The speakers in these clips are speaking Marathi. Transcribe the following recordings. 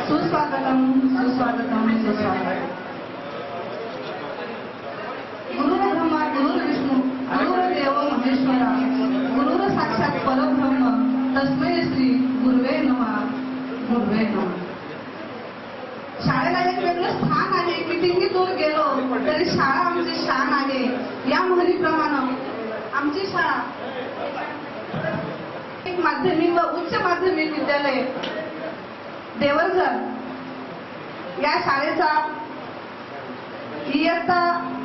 सुस्वागतम सुस्वागतम सुस्वागतम। गुरुर्ब्रह्मा गुरुर्विष्णू गुरुर्देव महेश्वरा गुरुर साक्षात परब्रह्म तस्मै श्री गुरुवे नमः गुरुवे नमः। शाळेला एक वेगळं स्थान आहे. कितीही दूर गेलो तरी शाळा आमची शान आहे. या म्हणीप्रमाणे आमची शाळा एक माध्यमिक व उच्च माध्यमिक विद्यालय देवर्जन या शाळेचा इयत्ता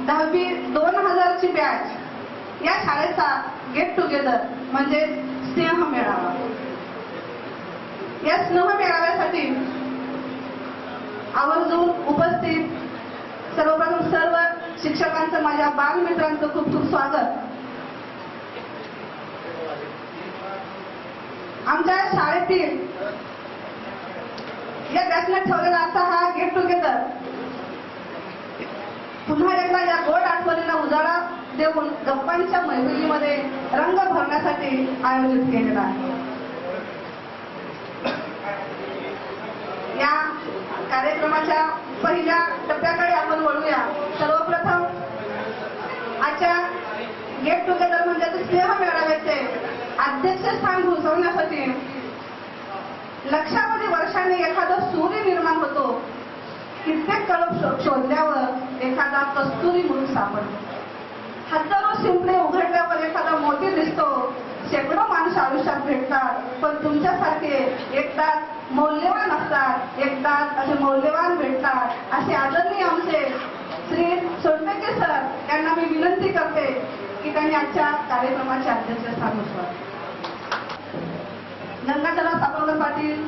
10वी 2000 ची बॅच या शाळेचा गेट टुगेदर म्हणजे स्नेह मेळावा। या स्नेह मेळाव्यासाठी आवर्जून उपस्थित सर्वप्रथम सर्व शिक्षकांचं माझ्या बालमित्रांचं खूप खूप स्वागत। आमच्या शाळेतील या बॅचने ठेवलेला असा हा गेट टुगेदर पुन्हा एकदा या गोड आठवणीला उजाळा देऊन गप्पांच्या मैफिलीमध्ये रंग भरण्यासाठी आयोजित केलेला आहे। या कार्यक्रमाच्या पहिल्या टप्प्याकडे आपण वळूया। सर्वप्रथम आजच्या गेट टुगेदर म्हणजे स्नेह मेळाव्याचे अध्यक्षस्थान भूषवण्यासाठी लक्षावधी वर्षांनी एखादा सूर्य निर्माण होतो। कित्येक कळप शोधल्यावर एखादा कस्तुरी म्हणून सापडतो। हजारो शिंपले उघडल्यावर एखादा मोती दिसतो। शेकडो माणसं आयुष्यात भेटतात पण तुमच्यासारखे एकदाच मौल्यवान असतात, एकदाच असे मौल्यवान भेटतात। असे आदरणीय आमचे श्री सोनटके सर यांना मी विनंती करते की त्यांनी आजच्या कार्यक्रमाचे अध्यक्षस्थान भूषवावे। गंगाधरराव सापळकर पाटील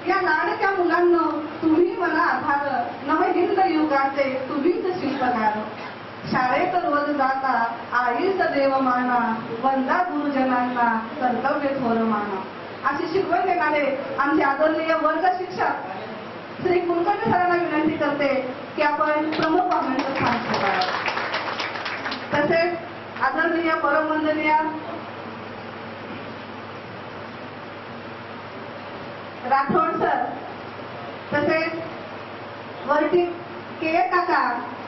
या लाडक्या मुलांना तुम्ही मला आधार नवे हिंद युगाचे तुम्हीच शिल्पकार। शाळेत रोज जाता आईच देव माना वंदा गुरुजनांना कर्तव्य थोर माना। अशी शिकवण देणारे आमचे आदरणीय वर्ग शिक्षक श्री कुलकर्णी सरांना विनंती करते की आपण प्रमुख पाहुण्यांचं स्थान स्वीकारावं। तसेच आदरणीय परमवंदनीय राठोड सर तसेच वरती के काका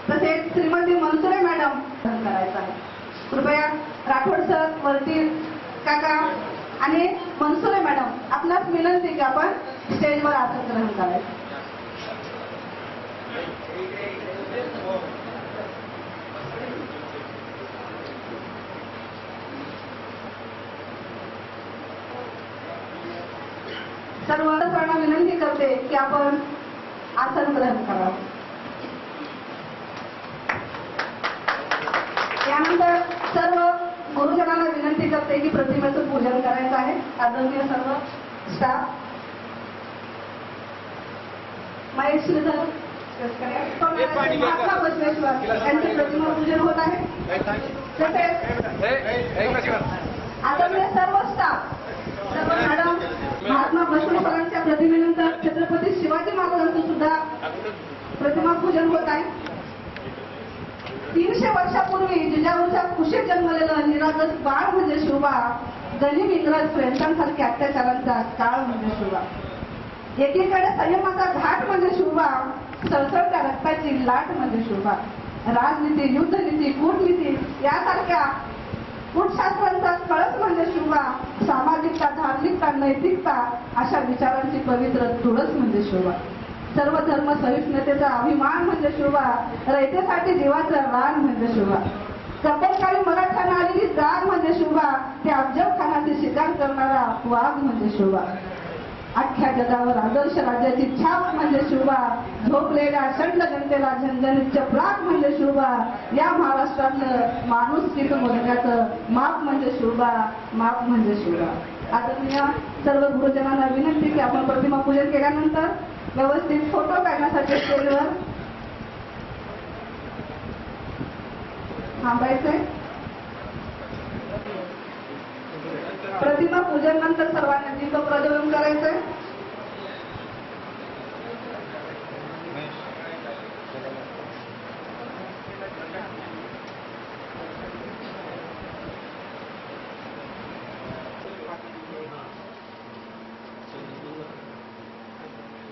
तसेच श्रीमती मनसुरे मॅडम करायचं आहे। कृपया राठोड सर वरती काका आणि मनसुरे मॅडम आपणास विनंती की आपण स्टेजवर आसन ग्रहण करायचं। सर्व सर्वांना विनंती करते की आपण आसन ग्रहण करावं। यानंतर सर्व गुरुजनांना विनंती करते की प्रतिमेचं पूजन करायचं आहे। आदरणीय सर्व स्टाफ महेश श्रीधर महात्मा बसवेश्वर यांचे प्रतिमा पूजन होत आहे। तसेच आदरणीय सर्व स्टाफ सर्व मॅडम महात्मा बसवेश्वरांच्या प्रतिमेनंतर छत्रपती शिवाजी महाराजांचं सुद्धा प्रतिमा पूजन होत आहे। 300 वर्षापूर्वी जिजाऊच्या कुशीत जन्मलेलं निरागस बाळ म्हणजे शिवबा। गनिम इंग्रज फ्रेंचांसारख्या अत्याचारांचा काळ म्हणजे शिवबा। एकीकडे संयमाचा घाट म्हणजे शिवबा, सळसळत्या रक्ताची लाट म्हणजे शिवबा। राजनीती युद्धनीती कूटनीती यासारख्या कूटशास्त्रांचा कळस म्हणजे शिवबा। सामाजिकता धार्मिकता नैतिकता अशा विचारांची पवित्र तुळस म्हणजे शिवबा। सर्व धर्म सहिष्णुतेचा अभिमान म्हणजे शिवबा। रयतेसाठी जीवाचं रान म्हणजे शिवबा। कपटकाळी मराठ्यांना आलेली जाग म्हणजे शिवबा। ते अफजल खानाची शिकार करणारा वाघ म्हणजे शिवबा। अख्ख्या जगावर आदर्श राज्याची छाप म्हणजे शिवबा। झोपलेल्या अशंड जनतेला झणझणीत चपराक म्हणजे शिवबा। या महाराष्ट्रातलं माणुसकीचं मोजण्याचं माप म्हणजे शिवबा, माप म्हणजे शिवबा। आदरणीय सर्व गुरुजनांना विनंती की आपण प्रतिमा पूजन केल्यानंतर व्यवस्थित फोटो काढण्यासाठी स्टेजवर थांबायचंय। प्रतिमा पूजन नंतर सर्वांना दीप प्रज्वलन करायचंय।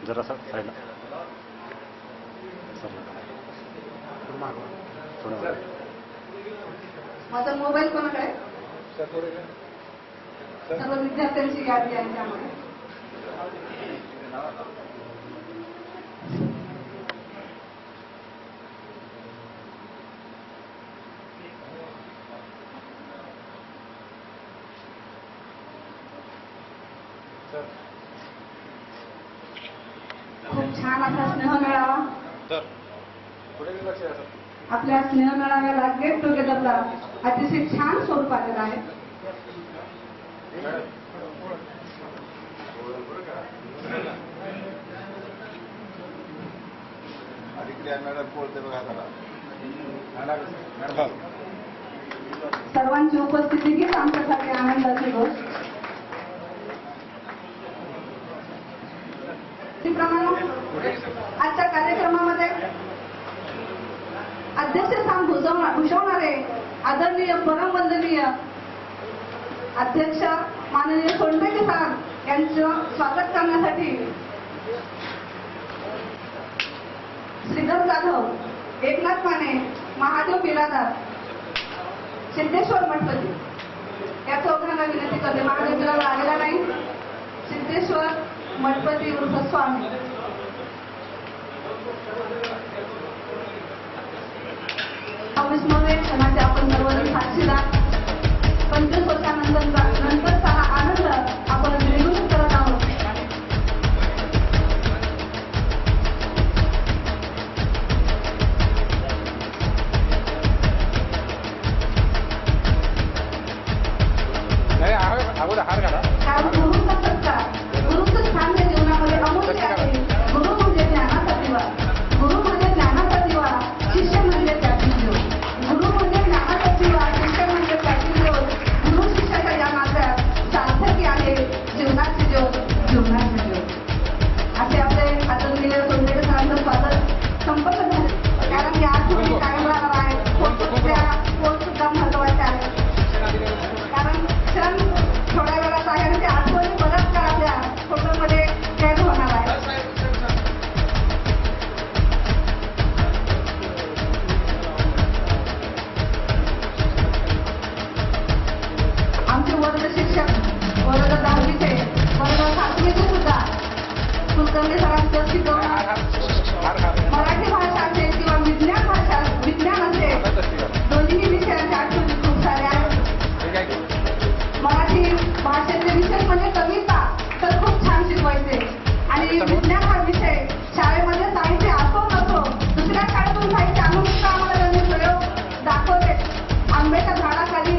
जरा साईडला थोडं माझा मोबाईल कोणाकडे? सर्व विद्यार्थ्यांची यादी आहे त्यामध्ये. खूप छान आपला स्नेह मेळावा. आपल्या स्नेह मेळाव्याला गेट टुगेदरला अतिशय छान स्वरूप आलेलं आहे. सर्वांची उपस्थिती हीच आमच्यासाठी आनंदाची गोष्ट. आजच्या कार्यक्रमामध्ये अध्यक्षस्थान भूषवणारे आदरणीय परमवंदनीय अध्यक्ष माननीय सोनपेटे सर यांचं स्वागत करण्यासाठी श्रीधर जाधव, एकनाथ माने, महादेव बिरादार, सिद्धेश्वर मठपती या चौघांना विनंती करते. महादेव बिरादार आलेला नाही. सिद्धेश्वर मठपती उर्फ स्वामी. अविस्मरणीय क्षणाचे आपण सर्वजण साक्षीदार. 25 वर्षानंतरचा हा आनंद आपण द्विगुणित करत आहोत. गुरुचा सत्कार, गुरुचं स्थान या जीवनामध्ये अमूल्य आहे. गुरु म्हणजे ज्ञानाचा दिवा, गुरु म्हणजे ज्ञानाचा दिवा, शिष्य म्हणजे त्याची ज्योत. गुरु म्हणजे ज्ञानाचा दिवा, शिष्य म्हणजे त्याची ज्योत. गुरु शिष्याच्या या नात्यात सार्थकी आहे जीवनाची ज्योत, जीवनाची ज्योत. असे आपले आदरणीय सोनपेटे सरांचं स्वागत संपन्न झाले. कारण या आठवणी कायम राहणार आहेत. त्या सुद्धा महत्वाच्या आहेत. कारण क्षण थोड्या वेळात आहे आणि त्या आठवणी बऱ्याच काळातल्या फोटोमध्ये कैद होणार आहे. आमचे वर्ग शिक्षक वर्ग 10वीचे वर्ग 7वीचे सुद्धा कुलकर्णी सरांचं शिकवणार मराठी भाषा असेल किंवा विज्ञान असेल, दोन्ही विषयांचे आठवणी खूप साऱ्या आहेत. मराठी भाषेचे विषय म्हणजे कविता तर खूप छान शिकवायचे. आणि विज्ञान हा विषय शाळेमध्ये साहित्य असो नसो, दुसऱ्या शाळेतून साहित्य आणून सुद्धा आम्हाला त्यांनी प्रयोग दाखवले. आंब्याच्या झाडाखाली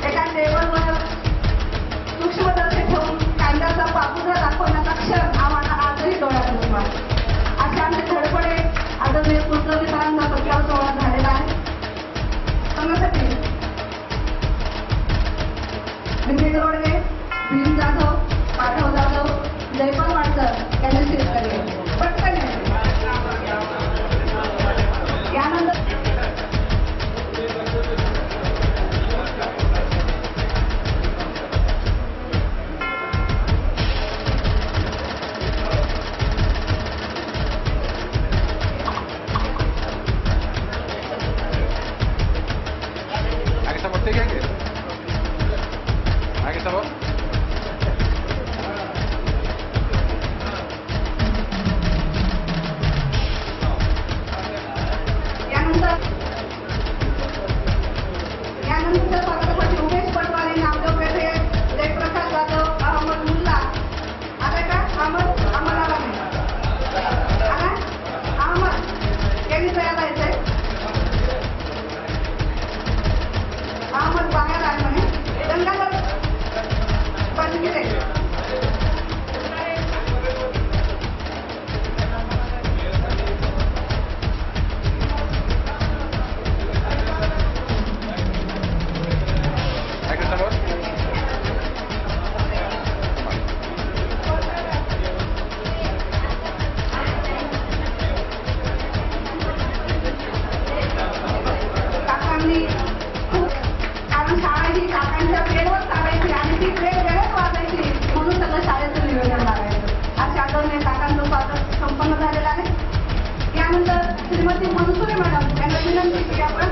एका टेबलवर सूक्ष्मदर्शी ठेवून कांद्याचा पापुद्रा दाखवण्याचा क्षण आम्हाला आजही डोळ्यात दिसतो. असे आमचे धडपडे आदरणीय कुलकर्णी सरांचा सत्कार सोहळा झालेला आहे. सांगण्यासाठी विवेक रोडगे, भीम जाधव, पाठव जाधव, जयपाल वाडकर यांनी शिरकले. पटकन यानंतर यानंतर स्वागतासाठी उमेश पटवारी, नामदेव पेठे, जयप्रकाश जाधव, अहमद मुल्ला. आला का अहमद? अहमद आला नाही. आला अहमद यांनी तयार यायचंय. अहमद बाहेर आहे म्हणे. गंगाधर बनगिरे काकांनी खूप, कारण शाळा ही काकांच्या प्लेटवर चालायची आणि ती प्लेट वेळेत वाजायची. श्रीमती मनसुरे मॅडम यांना विनंती की आपण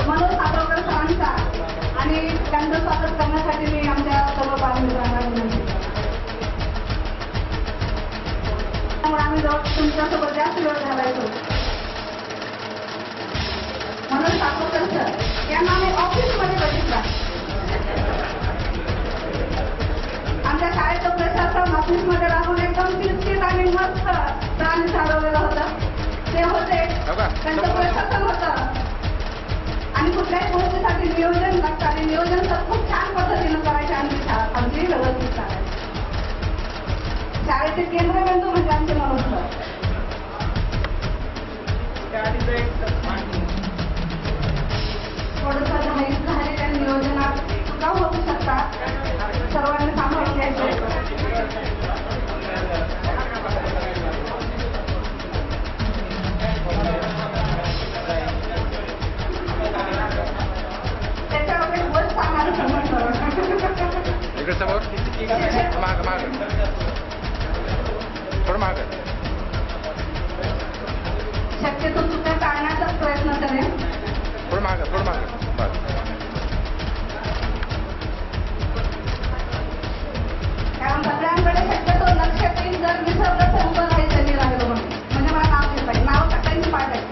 मनोज सातवकर सरांचा आणि त्यांचं स्वागत करण्यासाठी मी आमच्या सर्व बालमित्रांना विनंती त्यामुळे आम्ही जवळ तुमच्यासोबत जास्त वेळ घालायचो. मनोज सातवकर सर यांना आम्ही ऑफिसमध्ये बघितला. आमच्या शाळेचं प्रशासन ऑफिसमध्ये राहून एकदम शिस्तीत आणि मस्त प्राण चालवलेलं होतं. ते होते त्यांचं प्रशासन होतं आणि कुठल्याही गोष्टीसाठी नियोजन लागतं आणि नियोजन तर खूप छान पद्धतीनं करायचे आमची व्यवस्थित करायची. शाळेचे केंद्रबिंदू म्हणजे आमचे मनोज सर. थोडंसं माहीत झालेल्या नियोजनात चुका होऊ शकतात. सर्वांनी सांभाळून घ्यायचं. इकडे समोर माग माग थोडं माग. शक्यतो चुका टाळण्याचाच प्रयत्न करेन. थोडं माग थोडं माग. कारण सगळ्यांकडे शक्यतो लक्ष देईल जर विसरलं तर उभं राहायचं नाही राहिलो म्हणून म्हणजे मला नाव घेत पाहिजे. नाव टाकायची पाठ आहे.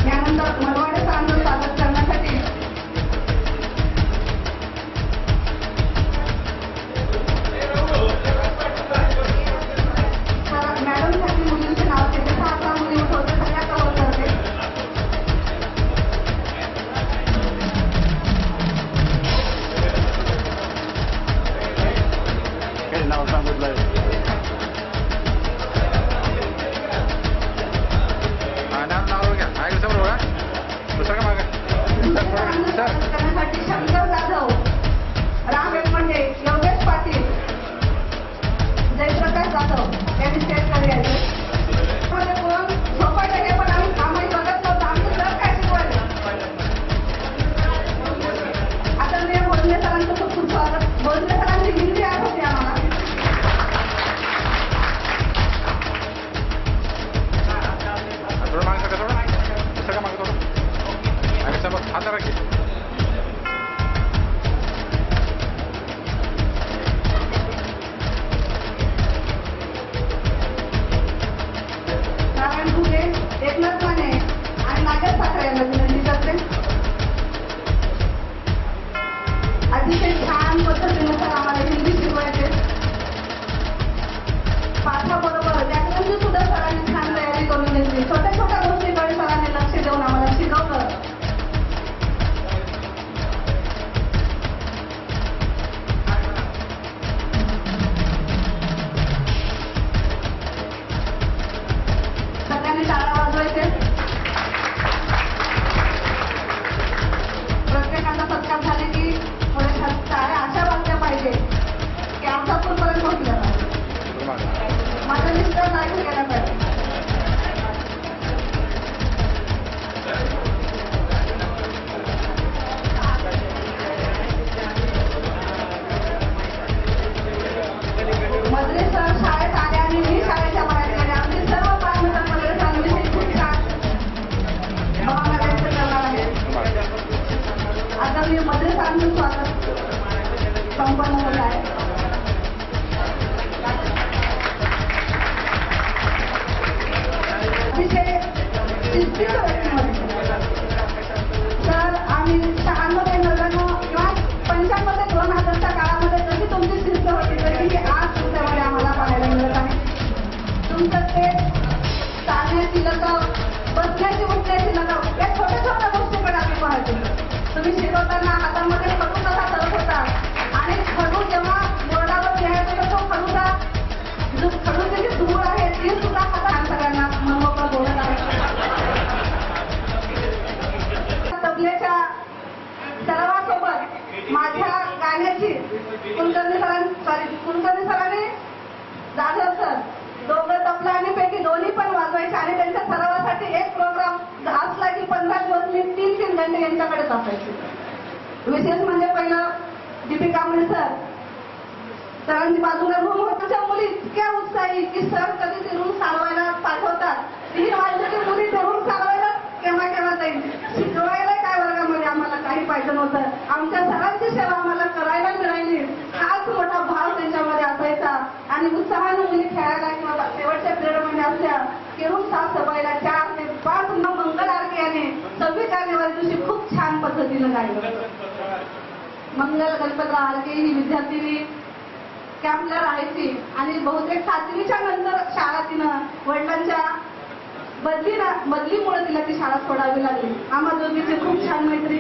यानंतर मनवाडे सरांचं स्वागत करण्यासाठी मॅडमसाठी मुलींचे नाव घेते. 6 मुली उठवते. सगळ्या कवर करते. नाव सांगितलं करण्यासाठी शंकर जाधव, राम वेलमंडे, योगेश पाटील, जयप्रकाश जाधव यांनी स्टेजकडे यायचे. कोण झोपायचं हे पण आम्ही बघत नव्हतं. आमचं सर काय शिकवायचं. आदरणीय बोलणे सरांचं खूप खूप स्वागत. बोलणे सरांची हिंदी आठवते आम्हाला. थोडं माग सगळं थोडं सगळं माग थोडं आणि समोर हात राखी. नारायण फुले, एकनाथ माने आणि नागेश ठाकरे यांना विनंती करते. अतिशय छान पद्धतीने सर आम्हाला हिंदी शिकवायचे. पाठाबरोबर व्याकरणची सुद्धा सरांनी छान तयारी करून घेतली. छोट्या छोट्या गोष्टीकडे सरांनी लक्ष देऊन आम्हाला शिकवलं. सगळ्यांनी टाळ्या वाजवायचे. प्रत्येकाचा सत्कार झाले की थोड्या टाळ्या अशा वाजल्या पाहिजे की आमचा पूर्वपर्यंत पोहोचला पाहिजे. माझा मिस्टर नाही गेला पाहिजे. मद्रे सर शाळेत आले आणि मी शाळेच्या बाहेर गेले. आमचे सर्व बालमित्र मद्रे सरांविषयी खूप छान भावना व्यक्त करणार आहे. आता मी मद्रे सरांचं स्वागत संपन्न होत आहे. अतिशय शिस्तीचं व्यक्तिमत्व. तर आम्ही 96 99 किंवा 95 2000च्या काळामध्ये जशी तुमची शिस्त होती तशी पुण्याची नगर या छोट्या छोट्या गोष्टीकडे आम्ही पाहतो. तुम्ही शिकवताना हातामध्ये खडू कसा करत होता आणि खडू जेव्हा बोर्डावर लिहायचा तो खडूचा जो खडूची जी धूळ आहे ती सुद्धा हातात सगळ्यांना मनमोकळं बोलत आहे. तबल्याच्या सरावासोबत माझ्या गाण्याची कुलकर्णी सरांनी जाधव सर दोघं तबला आणि पेटी दोन्ही पण वाजवायचे आणि त्यांच्या सरावासाठी एक प्रोग्राम असला की 15 दिवस मी 3-3 घंटे यांच्याकडेच असायचे. विशेष म्हणजे पहिलं दीपिका मुळे सरांची बाजूला रूम होत्या मुली इतक्या उत्साही की सर कधी ते रूम चालवायला पाठवतात. 3 वाजता मुली ते रूम चालवायला केव्हा जाईल. शिकवायला काय वर्गामध्ये आम्हाला काही पाहिजे नव्हतं. आमच्या सरांची सेवा आम्हाला करायला मिळाली हाच मोठा भाव त्यांच्यामध्ये असायचा. आणि उत्साहाने मुली खेळायला किंवा शेवटच्या पिरियडमध्ये असल्या की रूम साफसफाईला 4 ते 5 मंगल आरती आणि 26 जानेवारी दिवशी खूप छान पद्धतीनं गायलं. मंगल गणपतराव आरके ही विद्यार्थिनी कॅम्पला राहायची आणि बहुतेक 7वीच्या नंतर शाळा तिनं वडिलांच्या बदलीमुळे तिला ती शाळा सोडावी लागली. आम्हा दोघीची खूप छान मैत्री.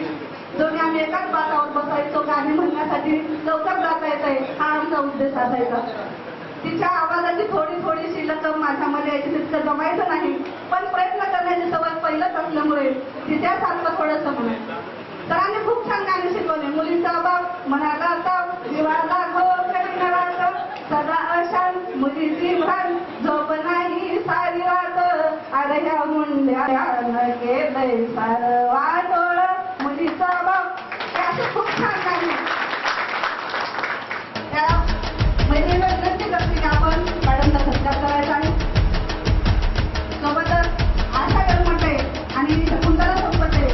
दोघे आम्ही एकाच बातावर बसायचो. गाणे म्हणण्यासाठी लवकर जाता येत आहे हा आमचा उद्देश असायचा. तिच्या आवाजाची थोडी शिल्लक माझ्यामध्ये यायची तितकं जमायचं नाही पण प्रयत्न करण्याची सवय पहिलंच असल्यामुळे तिच्यासारखं थोडंसं म्हणायचं. सरांनी खूप छान गाणे शिकवले. मुलींचा अभाव म्हणाला जीवाला सदा अशांत मुलीची भान झोप नाही सारी रात अडह्या मुंड्यानं केलंय सार वाटोळ मुलीचा अभाव हे असे खूप छान गाणे. त्या महिलेला विनंती करते की आपण मॅडमचा सत्कार करायचा आहे. सोबतच आशा गरमटे आणि कुंदरा संपटे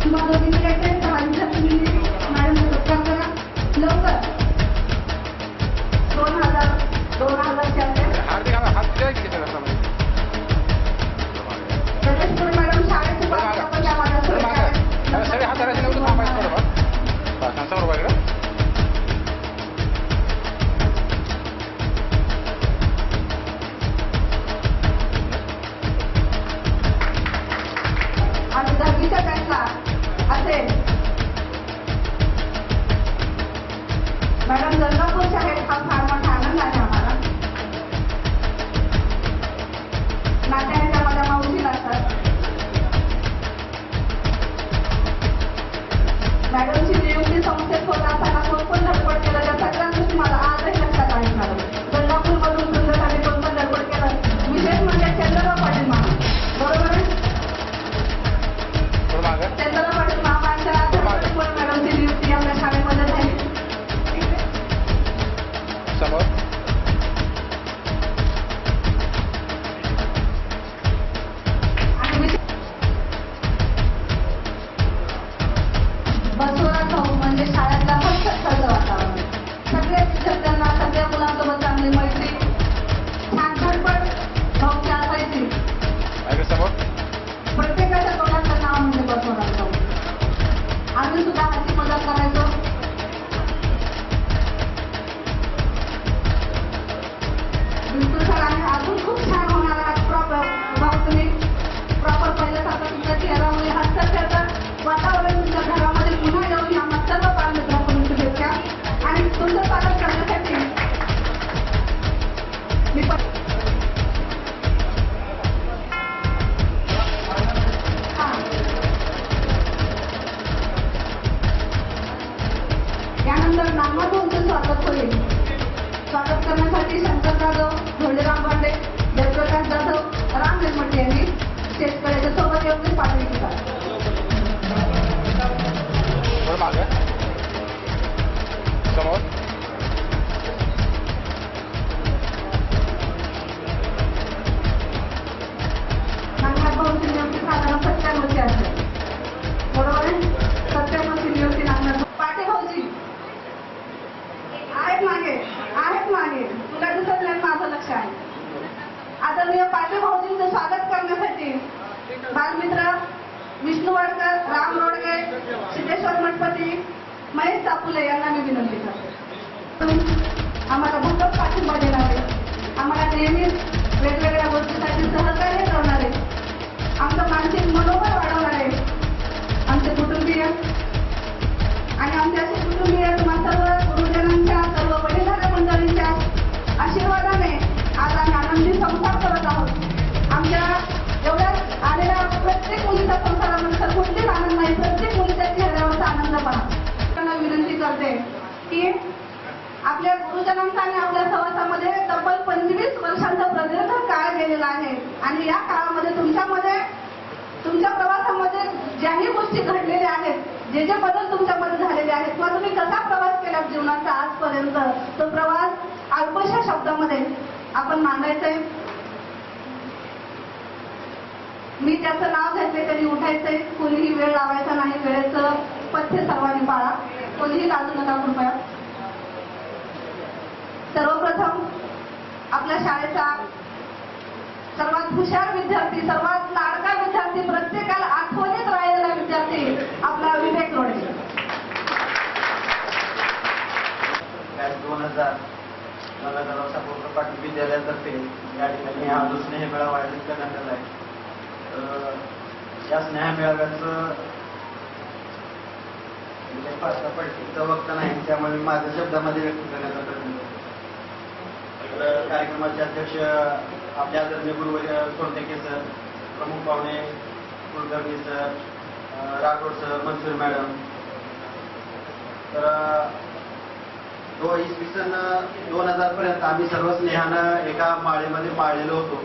तुम्हाला दोघींनी यायचे मॅडमचा सत्कार करा लवकर. 2000 हार्दिक हात द्या की त्याला मॅडम शाळेची सगळे हात धरायचे नव्हतं थांबायचं बरोबर त्यांचा बरोबर इकडं आणि 10वीच्या बॅचला असेल मॅडम गंगापूरच्या आहेत हा फार मोठा आनंद आहे आम्हाला. नात्याच्या माझ्या मावशी लागतात. मॅडमची नियुक्ती संस्थेत होत असताना कोण धडपड केलं त्या सगळ्या गोष्टी मला आजही लक्षात आहेत. मॅडम गंगापूरमधून तुमच्यासाठी कोण धडपड केलं विशेष म्हणजे चंद्रराव पाटील मामा बरोबर आहे. चंद्रराव पाटील मामाच्या मॅडमची नियुक्ती आपल्या शाळेमध्ये झाली. समोर बसवराज भाऊ म्हणजे शाळेतला हसरं वातावरण. सगळ्या विद्यार्थ्यांना सगळ्या मुलांसोबत चांगली मैत्री छान धडपड भाऊची असायची. समोर प्रत्येकाच्या तोंडाचं नाव म्हणजे बसवराज भाऊ. आम्ही सुद्धा हाची मदत करायचो. बिलकुल सर आणि अजून खूप छान होणार भाऊ तुम्ही प्रॉपर पहिल्यासारखं तुमच्या चेहऱ्यामध्ये हास्य खेळतात वातावरण तुमच्या घरामध्ये पुन्हा येऊन या सर्व बालमित्रांकडून शुभेच्छा. आणि तुमचं स्वागत करण्यासाठी मी यानंतर नागनाथांचं स्वागत होईल. स्वागत करण्यासाठी शंकर जाधव धोंडेराम बांडे जयप्रकाश जाधव राम निर्मटे यांनी शेतकऱ्याच्या सोबत येऊन पाठवली केला. समोर नागनाथ भाऊची नियुक्ती साधारण 97 असते बरोबर आहे. 97 नियुक्ती नागनाथ पाटे भाऊजी आहेत मागे तुला दिसत नाही माझं लक्ष आहे. आदरणीय पाटे भाऊजींचं स्वागत करण्यासाठी बालमित्र विष्णू वाडकर राम रोडगे सिद्धेश्वर मठपती महेश सापुले यांना मी विनंती करते. आम्हाला भक्कम पाठिंबा देणारे आम्हाला नेहमीच वेगवेगळ्या गोष्टीसाठी सहकार्य करणारे आमचं मानसिक मनोबल वाढवणारे आमचे कुटुंबीय आणि आमचे असे कुटुंबीय तुम्हा सर्व गुरुजनांच्या सर्व वडीलधाऱ्या मंडळींच्या आशीर्वादाने आज आम्ही आनंदी संसार करत आहोत. आमच्या एवढ्या आलेल्या प्रत्येक मुलीच्या संसारामध्ये तर कुठलीच आनंद नाही, प्रत्येक मुलीच्या चेहऱ्यावरचा आनंद पहा. त्यांना विनंती करते की आपल्या गुरुजनांचा आणि आपल्या सहवासामध्ये तब्बल 25 वर्षांचा प्रदीर्घ काळ गेलेला आहे आणि या काळामध्ये तुमच्या प्रवासामध्ये ज्याही गोष्टी घडलेल्या आहेत, जे जे बदल तुमच्यामध्ये झालेले आहेत किंवा तुम्ही कसा प्रवास केला जीवनाचा आजपर्यंत, तो प्रवास अल्पशा शब्दामध्ये आपण मांडायचंय. मी त्याचं नाव घेतले, त्यांनी उठायचंय. कोणीही वेळ लावायचा नाही, वेळेचं पथ्य सर्वांनी पाळा, कोणीही लाजू नका कृपया. सर्वप्रथम आपल्या शाळेचा सर्वात हुशार विद्यार्थी, सर्वात लाडका विद्यार्थी, प्रत्येकाला आठवणीत राहिलेला विद्यार्थी आपला विवेक लोढे. 2000 मला नगरपालिका पाटील विद्यालयातर्फे या ठिकाणी हा जो स्नेह मेळावा आयोजित करण्यात आला आहे. या स्नेह मेळाव्याचं फारसा पडतीचं वक्ता नाही, त्यामुळे माझ्या शब्दामध्ये व्यक्त करण्याचा प्रयत्न करतो. कार्यक्रमाचे अध्यक्ष आपल्या आदरणीय गुरुवर्य सोनटेके सर, प्रमुख पाहुणे Kulkarni sir, Rathod sir, Mansoor madam. तर 2000 पर्यंत आम्ही सर्व स्नेहानं एका माळेमध्ये माळलेलो होतो.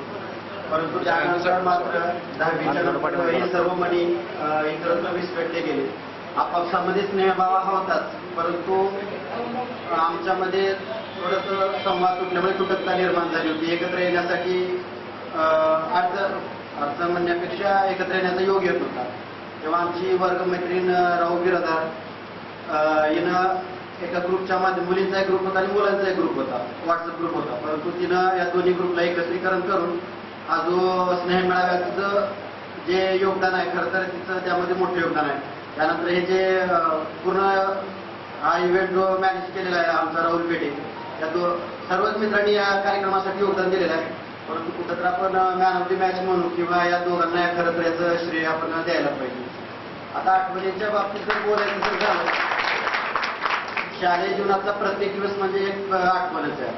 परंतु त्यानंतर मात्र 10वीच्या नंतर हे सर्व मनी इतरत्र विस्कटले गेले. आपापसामध्ये स्नेहभाव हा होताच, परंतु आमच्यामध्ये थोडंसं संवाद तुटल्यामुळे तुटकता निर्माण झाली होती. एकत्र येण्यासाठी अडचण म्हणण्यापेक्षा एकत्र येण्याचा योग येत होता. तेव्हा आमची वर्गमैत्रीण राहू बिरादार हिनं एका ग्रुपच्या माध्यम मुलींचा एक ग्रुप होता आणि मुलांचा एक ग्रुप होता, व्हॉट्सअप ग्रुप होता. परंतु तिनं या दोन्ही ग्रुपला एकत्रीकरण करून हा जो स्नेह मेळाव्याचं जे योगदान आहे, खरं तर तिचं त्यामध्ये मोठं योगदान आहे. त्यानंतर हे जे पूर्ण हा इव्हेंट जो मॅनेज केलेला आहे आमचा राहुल पेटे, या सर्वच मित्रांनी या कार्यक्रमासाठी योगदान दिलेलं आहे. परंतु कुठं तर आपण मॅन ऑफ द मॅच म्हणू किंवा या दोघांना खरं तर याचं श्रेय आपण द्यायला पाहिजे. आता आठवणीच्या बाबतीत जर बोलायचं जर झालं, शालेय जीवनाचा प्रत्येक दिवस म्हणजे एक आठवणच आहे.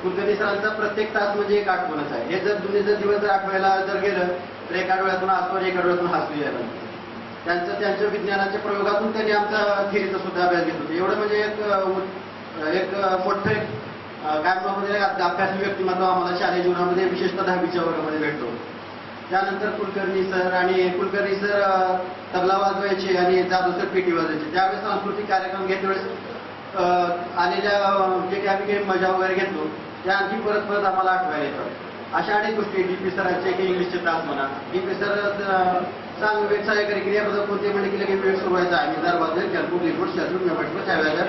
कुलकर्णी सरांचा प्रत्येक तास म्हणजे एक आठवणच आहे. हे जर तुम्ही दिवस जर आठवायला जर गेलं तर एका डोळ्यातून हसू आणि एका डोळ्यातून हसू यायला. त्यांच्या विज्ञानाच्या प्रयोगातून त्यांनी आमचा थिअरीचा सुद्धा अभ्यास घेत होते. एवढं म्हणजे एक मोठं काय म्हणजे अभ्यास व्यक्तिमत्व आम्हाला शालेय जीवनामध्ये विशेषतः 10वीच्या वर्गामध्ये भेटतो. त्यानंतर कुलकर्णी सर तबला वाजवायचे आणि जाधव सर पेटी वाजवायचे. त्यावेळेस सांस्कृतिक कार्यक्रम घेत वेळेस आलेल्या जे काही आम्ही मजा वगैरे घेतलो त्या आणखी परत आम्हाला आठवायला येतात. अशा अनेक गोष्टी डीपी सरांचे काही इंग्लिशचे तास म्हणा, डीपी सर सांग वेगळ्या क्रियापद कोणते म्हणजे की लगेच वेळ सुरू व्हायचा. आम्ही जर वाजवेल कॅल्कुट रिपोर्ट शास्त्र मेपटलं त्यावेळेला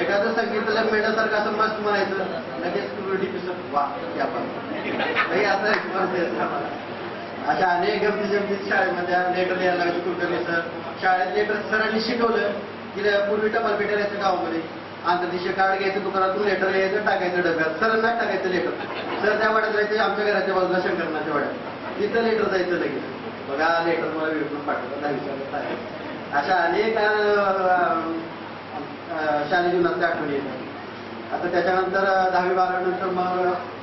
एखादं संगीताला मेंढ्यासारखं असं मस्त म्हणायचं, लगेच डीपी सर वा आपण आता अशा अनेक गमतीजमतीत शाळेमध्ये लेटर लिहायला लागले. कुलकर्णी सर शाळेत लेटर सरांनी शिकवलं की पूर्वी टपाल पेट्या यायचं गावामध्ये आंतरदेशीय कार्ड घ्यायचं, दुकानातून लेटर यायचं, टाकायचं डब्यात. सरांना टाकायचं लेटर. सर त्या वाड्यात जायचं, आमच्या घराच्या बाजूला शंकरनाथच्या वाड्यात, तिथं लेटर जायचं लगेच. बघा लेटर मला वेळून पाठवलं 10वीच्या. अशा अनेक शालेय जीवनातल्या आठवणी येतात. आता त्याच्यानंतर 10वी-12वी नंतर मग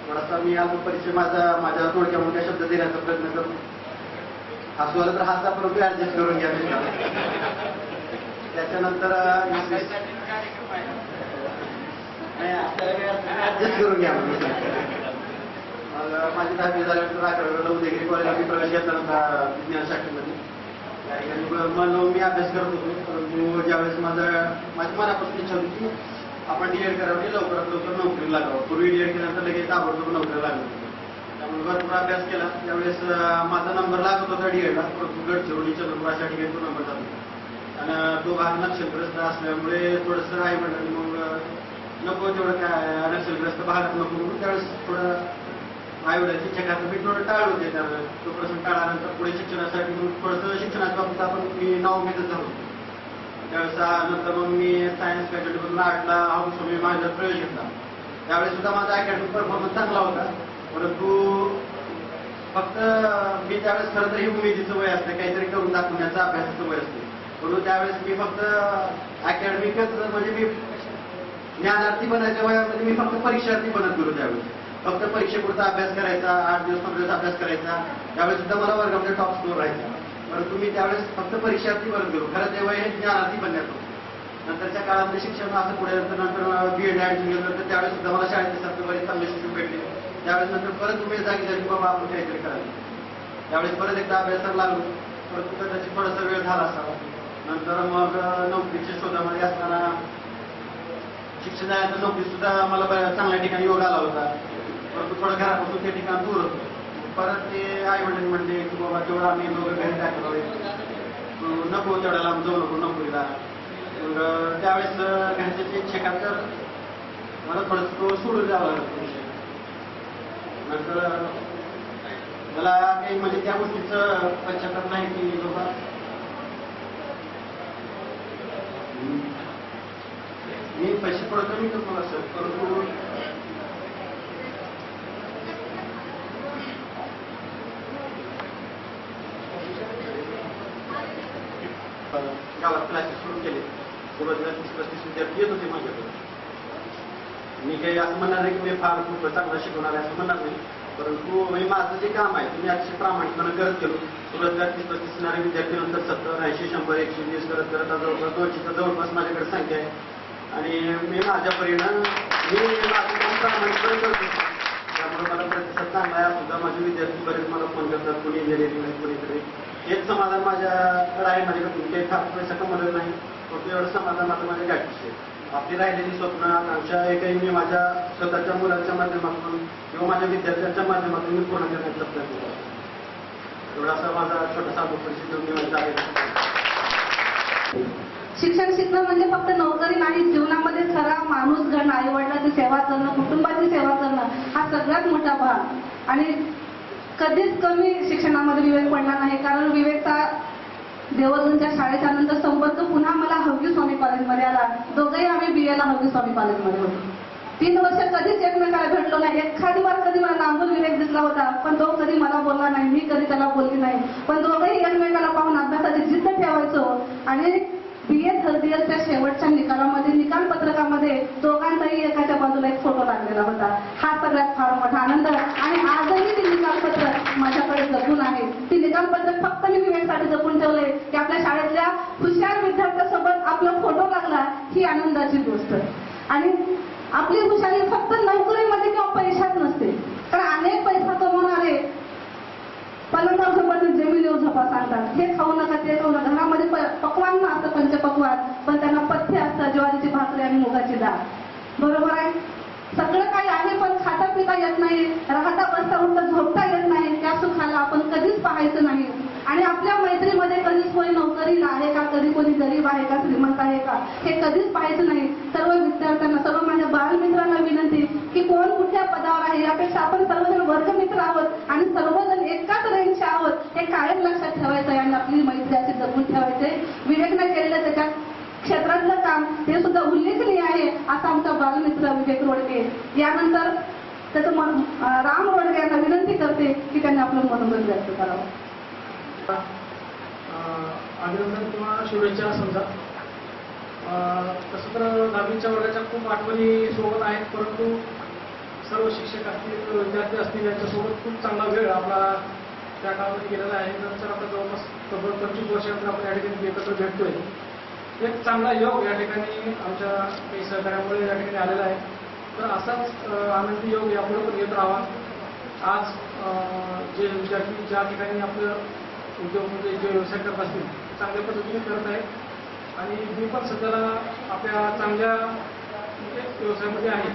थोडासा मी अल्प परिचय माझ्या थोडक्या मोठ्या शब्द देण्याचा प्रयत्न करतो. हसू आलं तर हाचा परंतु ऍडजस्ट करून घ्या. त्याच्यानंतर ऍडजस्ट करून घ्या. मग माझी 10वी झाल्यानंतर 11वीला उदयगिरी कॉलेजला मी प्रवेश घेतला होता विज्ञान शाखेमध्ये. त्या ठिकाणी मन लावून मी अभ्यास करत होतो. परंतु ज्यावेळेस माझी मनापासून इच्छा होती की आपण डीएड करावं, लवकरात लवकर नोकरी लागावं. पूर्वी डीएड केल्यानंतर लगेच ताबडतोब नोकरी लागली. त्यामुळे भरपूर अभ्यास केला. त्यावेळेस माझा नंबर लागत होता डीएडला, परंतु गडचिरोली चंद्रपूर अशा ठिकाणी तो नंबर लागला. आणि दोघांना नक्षलग्रस्त असल्यामुळे थोडंसं आई वडिलांनी मग नको तेवढं काय नक्षलग्रस्त भागात नको म्हणून त्यावेळेस थोडं आई वडिलांची इच्छा मी थोडं टाळ होते. त्यावेळेस तो प्रश्न टाळानंतर पुढे शिक्षणासाठी मग थोडंसं शिक्षणाच्या बाबतीत आपण मी नावमेदच झालो. त्यावेळेस नंतर मग मी सायन्स फॅकल्टीमधून आर्टला मी माझा प्रवेश घेतला. त्यावेळेस सुद्धा माझा अकॅडमिक परफॉर्मन्स चांगला होता. परंतु फक्त मी त्यावेळेस खरं तर ही उमेदीचं वय असते, काहीतरी करून दाखवण्याचं अभ्यासाचं वय असते. म्हणून त्यावेळेस मी फक्त अकॅडमिकच म्हणजे मी ज्ञानार्थी बनायच्या वयामध्ये मी फक्त परीक्षार्थी बनत गेलो. त्यावेळेस फक्त परीक्षेपुरता अभ्यास करायचा, 8 दिवस 15 दिवस अभ्यास करायचा. त्यावेळेस सुद्धा मला वर्गामध्ये टॉप स्कोर राहायचा. परंतु मी त्यावेळेस फक्त परीक्षार्थी बनत गेलो. खरं ते वय हे ज्ञानार्थी बनण्याचं. नंतरच्या काळामध्ये शिक्षण असं पुढे नंतर BEd ऍडमिशन घेतलं तर त्यावेळेस सुद्धा मला शाळेत सारखं बरेच चांगले शिक्षण भेटले. त्यावेळेस नंतर परत तुम्ही जागी झाली बाबा आपण काहीतरी करायचं. त्यावेळेस परत एकदा अभ्यासाला लागलो. परंतु कदाचित थोडासा वेळ झाला असावा. नंतर मग नोकरीच्या शोधामध्ये असताना शिक्षणाच्या नोकरी सुद्धा मला चांगल्या ठिकाणी योग आला होता. परंतु थोडं घरापासून ते ठिकाण दूर होतं. परत ते आई वडील म्हणले की बाबा तेवढं आम्ही दोघं घरी काय करावे, नको तेवढ्या लांब जाऊ नको नोकरीला. मग त्यावेळेस घरच्याची इच्छा तर मला थोडंसं तो सोडून द्यावा लागला. नंतर मला काही म्हणजे त्या गोष्टीचं पश्चाताप नाही की बाबा मी पैसे थोडं कमी करतो असं. परंतु गावात क्लासेस सुरू केले. सुरुवातीला 30-35 विद्यार्थी येत होते माझ्याकडे. मी काही असं म्हणणार नाही की मी फार खूप चांगला शिकवणार आहे असं म्हणणार नाही. परंतु माझं जे काम आहे तुम्ही अतिशय प्रामाणिकपणे करत गेलो. सुरुवातीला 30-35 येणारे विद्यार्थी नंतर 70, 80, 100, 120 करत करत जवळपास 200च्या जवळपास माझ्याकडे संख्या आहे. आणि मी माझ्या परीनं माझं काम प्रामाणिकपणे करतो. त्यामुळे मला प्रतिसाद चांगला आहे. सुद्धा माझे विद्यार्थी बरेच मला फोन करतात, कोणी इंजिनिअरिंग कोणीकडे. हेच समाधान माझ्याकडे आहे. माझ्याकडे काही फार पैसा कमवलेला नाही. फक्त एवढं समाधान आता माझ्या गाठीचे. आपली राहिलेली स्वप्न आकांक्षा एकही मी माझ्या स्वतःच्या मुलांच्या माध्यमातून किंवा माझ्या विद्यार्थ्यांच्या माध्यमातून मी पूर्ण करण्याचा प्रयत्न करतो. एवढासा माझा छोटासा परिस्थिती निवडचा आहे. शिक्षण शिकणं म्हणजे फक्त नोकरी नाही, जीवनामध्ये खरा माणूस घडणं, आई वडिलांची सेवा करणं, कुटुंबाची सेवा करणं हा सगळ्यात मोठा भाग. आणि कधीच कमी शिक्षणामध्ये विवेक पडला नाही. कारण विवेकचा देवर्धनच्या शाळेच्या नंतर संपर्क पुन्हा मला हवगी स्वामी कॉलेजमध्ये आला. दोघंही आम्ही BA ला हवगी स्वामी कॉलेजमध्ये होतो. 3 वर्ष कधीच एकमेकाला भेटलो नाही. एखादी वार कधी मला लांबून विवेक दिसला होता, पण तो कधी मला बोलला नाही, मी कधी त्याला बोलली नाही. पण दोघंही एकमेकाला पाहून अभ्यासाची जिद्द ठेवायचो. आणि BA थर्ड इयरच्या शेवटच्या निकाल पत्रकामध्ये दोघांचाही एकाच्या बाजूला एक फोटो लागलेला होता. हा सगळ्यात फार मोठा आनंद. आणि आजही ती निकालपत्रक माझ्याकडे जपून आहे. ती निकालपत्रक फक्त मी विवेकसाठी जपून ठेवले की आपल्या शाळेतल्या हुशार विद्यार्थ्यासोबत आपला फोटो लागला ही आनंदाची गोष्ट. आणि आपली हुशारी फक्त नोकरीमध्ये किंवा पैशात नसते. कारण अनेक पैसा कमवणारे पलंगावर झोपायचे जमिनीवर झोपा सांगतात. हे खाऊ नका ते खाऊ नका. घरामध्ये पक्वान असतं पंचपक्वान, पण त्यांना पथ्य असतं ज्वारीची भाकरी आणि मुगाची डाळ. बरोबर आहे. सगळं काही आहे पण खाता पिता येत नाही, राहता बसता उठता झोपता येत नाही. त्या सुखाला आपण कधीच पाहायचं नाही. आणि आपल्या मैत्रीमध्ये कधीच कोणी नोकरीला आहे का, कधी कोणी गरीब आहे का, श्रीमंत आहे का, हे कधीच पाहायचं नाही. सर्व विद्यार्थ्यांना, सर्व माझ्या बालमित्रांना विनंती की कोण कुठल्या पदावर आहे यापेक्षा आपण सर्वजण वर्गमित्र आहोत आणि सर्वजण एकाच रेंजचे आहोत हे कायम लक्षात ठेवायचं आणि आपली मैत्री अशी जपून ठेवायचे. विवेकने केलेलं त्याच्या क्षेत्रातलं काम ते सुद्धा उल्लेखनीय आहे असा आमचा बालमित्र विवेक रोडके. यानंतर त्याचं राम रोडके यांना विनंती करते की त्यांनी आपलं मनोगत व्यक्त करावं. अभिनंदन किंवा शुभेच्छा समजा. तसं तर 10वीच्या वर्गाच्या खूप आठवणी सोबत आहेत. परंतु सर्व शिक्षक असतील, विद्यार्थी असतील यांच्यासोबत खूप चांगला वेळ आपला त्या काळामध्ये गेलेला आहे. नंतर आपण जवळपास तब्बल 25 वर्षानंतर आपण या ठिकाणी एकत्र भेटतोय. एक चांगला योग या ठिकाणी आमच्या काही सहकार्यामुळे या ठिकाणी आलेला आहे. तर असाच आनंदी योग यापुढे पण येत राहावा. आज जे विद्यार्थी ज्या ठिकाणी आपलं उद्योग म्हणजे जे व्यवसाय करत असतील चांगल्या पद्धतीने करत आहेत. आणि मी पण सध्याला आपल्या चांगल्या म्हणजे व्यवसायामध्ये आहे.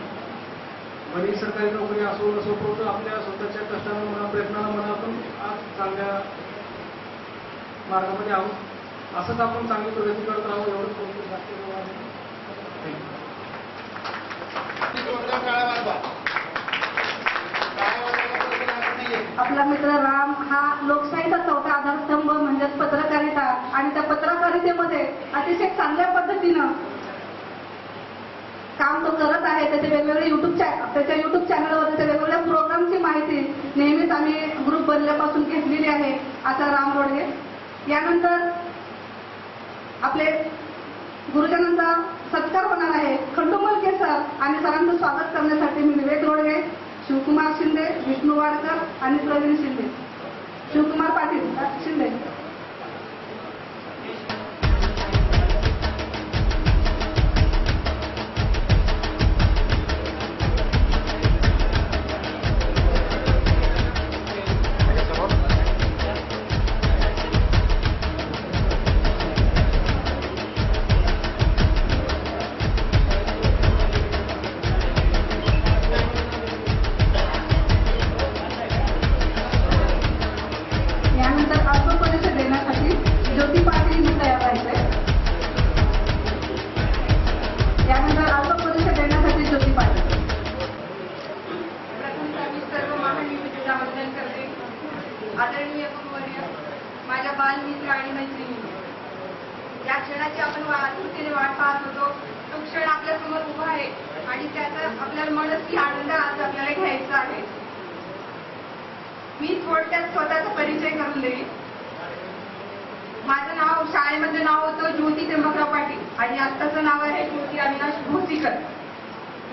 भले सरकारी नोकरी असो नसो, परंतु आपल्या स्वतःच्या कष्टानं म्हणा, प्रयत्नानं म्हणा, आपण आज चांगल्या मार्गामध्ये आहोत. असंच आपण चांगली प्रगती करत राहू एवढंच बोलतो. आपला मित्र राम हा लोकशाहीचा चौथा आधारस्तंभ म्हणजेच पत्रकारिता आणि त्या पत्रकारितेमध्ये अतिशय चांगल्या पद्धतीनं काम तो करत आहे. त्याचे वेगवेगळे त्याच्या युट्यूब चॅनलवर त्याच्या वेगवेगळ्या प्रोग्रामची माहिती नेहमीच आम्ही ग्रुप बनल्यापासून घेतलेली आहे आता राम रोडगे. यानंतर आपले गुरुजनांचा सत्कार होणार आहे. खंडोमल सर आणि सरांचं स्वागत करण्यासाठी मी विवेक रोडगे, शिवकुमार शिंदे, विष्णू वाडकर आणि प्रवीण शिंदे, शिवकुमार पाटील शिंदे. यानंतर अल्प परिचय देण्यासाठी ज्योती पाटील तयार व्हायचे. यानंतर अल्प परिचय देण्यासाठी ज्योती पाटील. प्रथमतः मी सर्व महानिवृत्तीला वंदन करते. आदरणीय गुरुवर्य, माझ्या बालमित्र आणि मैत्रिणी, या क्षणाची आपण आतुरतेने वाट पाहत होतो. तो क्षण आपल्या समोर उभा आहे आणि त्याचा आपल्याला मनस्वी आनंद आज आपल्याला घ्यायचा आहे. मी थोडक्यात स्वतःचा परिचय करून देईन. माझं नाव, शाळेमध्ये नाव होतं ज्योती त्र्यंबकराव पाटील आणि आत्ताचं नाव आहे ज्योती अविनाश भोसीकर.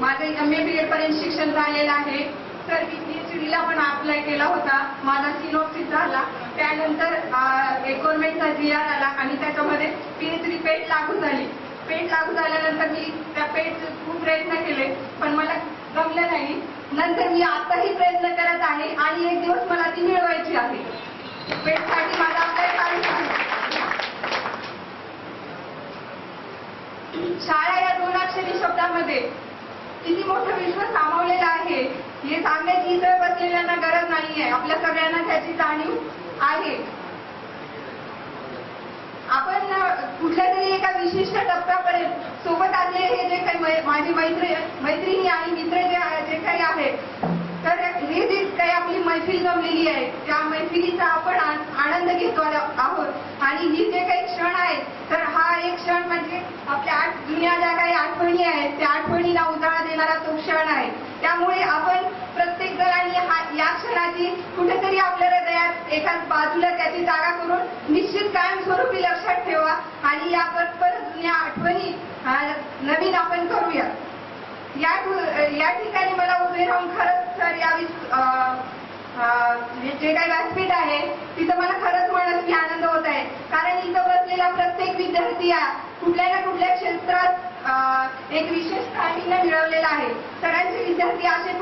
माझं MA BEd पर्यंत शिक्षण झालेलं आहे. तर मी PhD ला पण अप्लाय केला होता. माझा सिनॉप्सिस झाला. त्यानंतर एक गव्हर्नमेंटचा GR आला आणि त्याच्यामध्ये PhD पेट लागू झाली. पेट लागू झाल्यानंतर मी त्या पेटचे खूप प्रयत्न केले पण मला जमलं नाही. नंतर मी आताही प्रयत्न करत आहे आणि एक दिवस मला ती मिळवायची आहे. पेटसाठी माझा अप्लाय चालू आहे. शाळा या 2 अक्षरी शब्दामध्ये किती मोठं विश्व सामावलेलं आहे हे सांगण्याची इथं बसलेल्यांना गरज नाहीये. आपल्या सगळ्यांना त्याची जाणीव आहे. आपण कुठल्या तरी एका विशिष्ट टप्प्यापर्यंत सोबत आले हे जे काही माझी मैत्रिणी आणि मित्र जे काही आहेत, तर हे जे काही आपली मैफिल जमलेली आहे त्या मैफिलीचा आपण आनंद घेतो आहोत. आणि ही जे काही क्षण आहेत तर हा एक क्षण म्हणजे आपल्या जुन्या ज्या काही आठवणी आहेत त्या आठवणीला उजाळा देणारा तो क्षण आहे. त्यामुळे आपण प्रत्येक जणांनी या क्षणाची कुठेतरी आपल्या हृदयात एका बाजूला त्याची जागा करून निश्चित कायमस्वरूपी लक्षात ठेवा आणि या परस्पर जुन्या आठवणी नवीन आपण करूया. या ठिकाणी मला उभे राहून खरंच सर जे काही व्यासपीठ आहे तिथं मला खरंच मनस्वी आनंद होत आहे. कारण इथं बसलेला प्रत्येक विद्यार्थी कुठल्या ना कुठल्या क्षेत्रात एक विशेष प्रावीण्य मिळवलेला आहे. सगळ्यांचे विद्यार्थी असे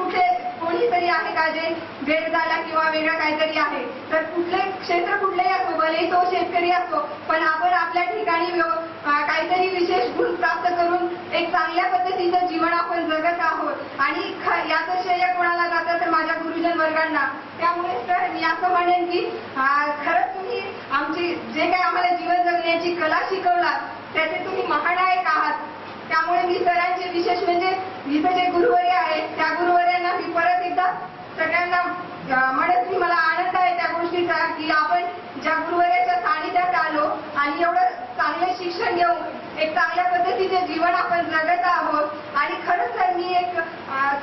कोणीतरी आहे का जे वेळ झाला किंवा वेगळं काहीतरी आहे. तर कुठले क्षेत्र कुठलेही असो, भले तो शेतकरी असो, पण आपण आपल्या ठिकाणी काहीतरी विशेष गुण प्राप्त करून एक चांगल्या पद्धतीचं जीवन आपण जगत आहोत. आणि याचं श्रेय कोणाला जातं तर माझ्या गुरुजन वर्गांना. त्यामुळे सर मी असं म्हणेन की खरंच तुम्ही आमची जे काही आम्हाला जीवन जगण्याची कला शिकवलात त्याचे तुम्ही महानायक आहात. त्यामुळे मी सरांचे विशेष म्हणजे इथं जे गुरुवर्य आहेत त्या गुरुवर्यांना मी परत एकदा सगळ्यांना म्हणत मला आनंद आहे त्या गोष्टीचा की आपण ज्या गुरुवर्याच्या सानिध्यात आलो आणि एवढं चांगले शिक्षण घेऊन एक चांगल्या पद्धतीचे जीवन आपण जगत आहोत. आणि खरंच तर मी एक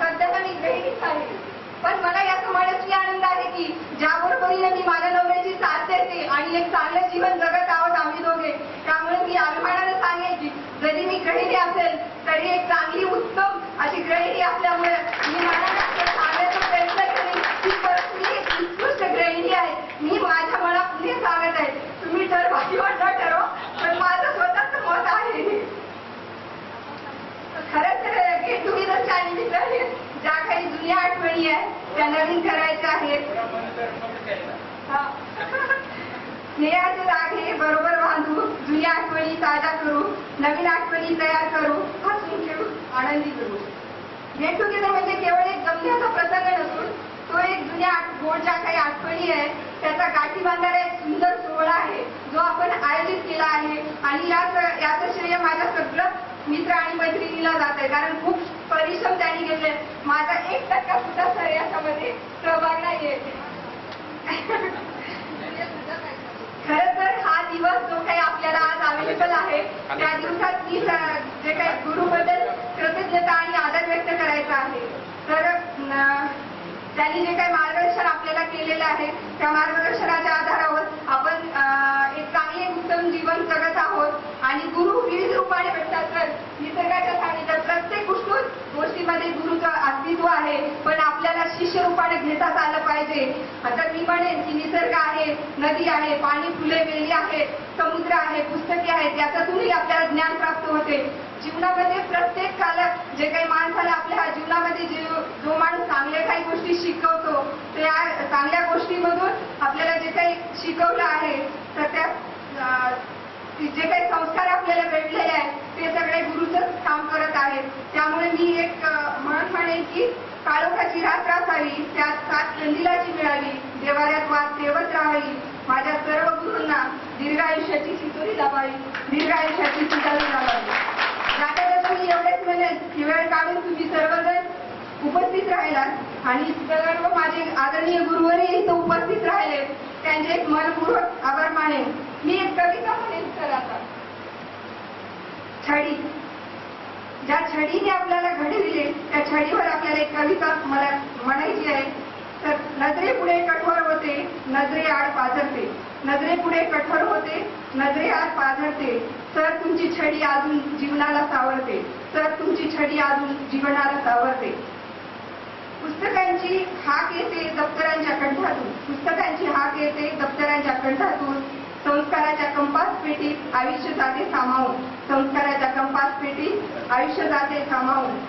सध्याला मी गृहिणीच आहे पण मला याचा मनस्वी आनंद आहे की ज्याबरोबरीने मी माझ्या नवऱ्याची साथ देते आणि एक चांगलं जीवन जगत आहोत आम्ही दोघे. त्यामुळे मी अभिमानाने सांगेन की जरी मी गृहिणी असेल तरी एक चांगली उत्तम अशी गृहिणी असल्यामुळे मी मनाला सांगायचा प्रयत्न करेन की परत मी एक उत्कृष्ट गृहिणी आहे. मी माझ्या मनाने सांगत आहे. तुम्ही ठरवा किंवा न ठरवा पण माझं स्वतःच मत आहे. खरंच तर गेट टुगेदरच्या निमित्ताने ज्या काही जुन्या आठवणी आहेत त्या नवीन करायच्या आहेत. स्नेहाचे धागे बरोबर बांधू, जुन्या आठवणी ताज्या करू, नवीन आठवणी तयार करू, हसून खेळू, आनंदी करू. गेट टुगेदर म्हणजे केवळ एक जमण्याचा प्रसंग नसून तो एक जुन्या गोड ज्या काही आठवणी आहेत त्याचा गाठी बांधणारा एक सुंदर सोहळा आहे जो आपण आयोजित केला आहे. आणि याचं श्रेय माझ्या सगळं मित्र आणि मैत्रिणीला जात आहे कारण खूप परिश्रम त्यांनी घेतले. माझा 1% सुद्धा सर याच्यामध्ये सहभाग नाहीये. खरं तर हा दिवस जो काही आपल्याला आज अवेलेबल आहे त्या दिवसात मी जे काही गुरुबद्दल कृतज्ञता आणि आदर व्यक्त करायचा आहे. तर त्यांनी जे काही मार्गदर्शन आपल्याला केलेलं आहे त्या मार्गदर्शनाच्या आधारावर आपण एक चांगले उत्तम जीवन जगत आहोत आणि गुरु विविध रूपाने भेटतात. तर निसर्गाच्या सानिध्यात प्रत्येक गोष्टीमध्ये गुरुचं अस्तित्व आहे, पण आपल्याला शिष्य रूपाने घेताच आलं पाहिजे. आता मी म्हणेन की निसर्ग आहे, नदी आहे, पाणी, फुले, वेली आहेत, समुद्र आहे, पुस्तके आहेत, याच्यातूनही आपल्याला ज्ञान प्राप्त होते. जीवनामध्ये प्रत्येक काळात जे काही माणसाला आपल्या जीवनामध्ये जो माणूस चांगल्या काही गोष्टी शिकवतो त्या चांगल्या गोष्टीमधून आपल्याला जे काही शिकवलं आहे तर त्या जे काही संस्कार आपल्याला भेटलेले आहेत ते सगळे गुरुचंच काम करत आहेत. त्यामुळे मी एक म्हणेन की काळोखाची रात्र असावी, त्यात सात कंदिलाची मिळावी, देवाऱ्यात वाद देवत राहावी, माझ्या सर्व गुरूंना दीर्घायुष्याची चितोरी लावावी, दीर्घायुष्याची चितोरी लावावी. आता मी एवढेच म्हणेन की वेळ काढून तुम्ही सर्वजण उपस्थित राहिलात आणि सर्व माझे आदरणीय गुरुवरही इथं उपस्थित राहिले, त्यांचे एक मनपूर्वक आभार मानेन. मी एक कविता म्हणेन. तर आता छडी, ज्या छडीने आपल्याला घडविले त्या छडीवर आपल्याला एक कविता मला म्हणायची आहे. तर नजरे पुढे कठोर होते, नजरे आड पाझरते, नजरे पुढे कठोर होते, नजरे आड पाझरते, तर तुमची छडी अजून जीवनाला सावरते, तर तुमची छडी अजून जीवनाला सावरते. पुस्तकांची हाक येते दप्तरांच्या कंठातून, पुस्तकांची हाक येते दप्तरांच्या कंठातून, संस्काराच्या कंपास पेटीत आयुष्य जाते सामावून, संस्काराच्या कंपास पेटीत आयुष्य जाते सामावून.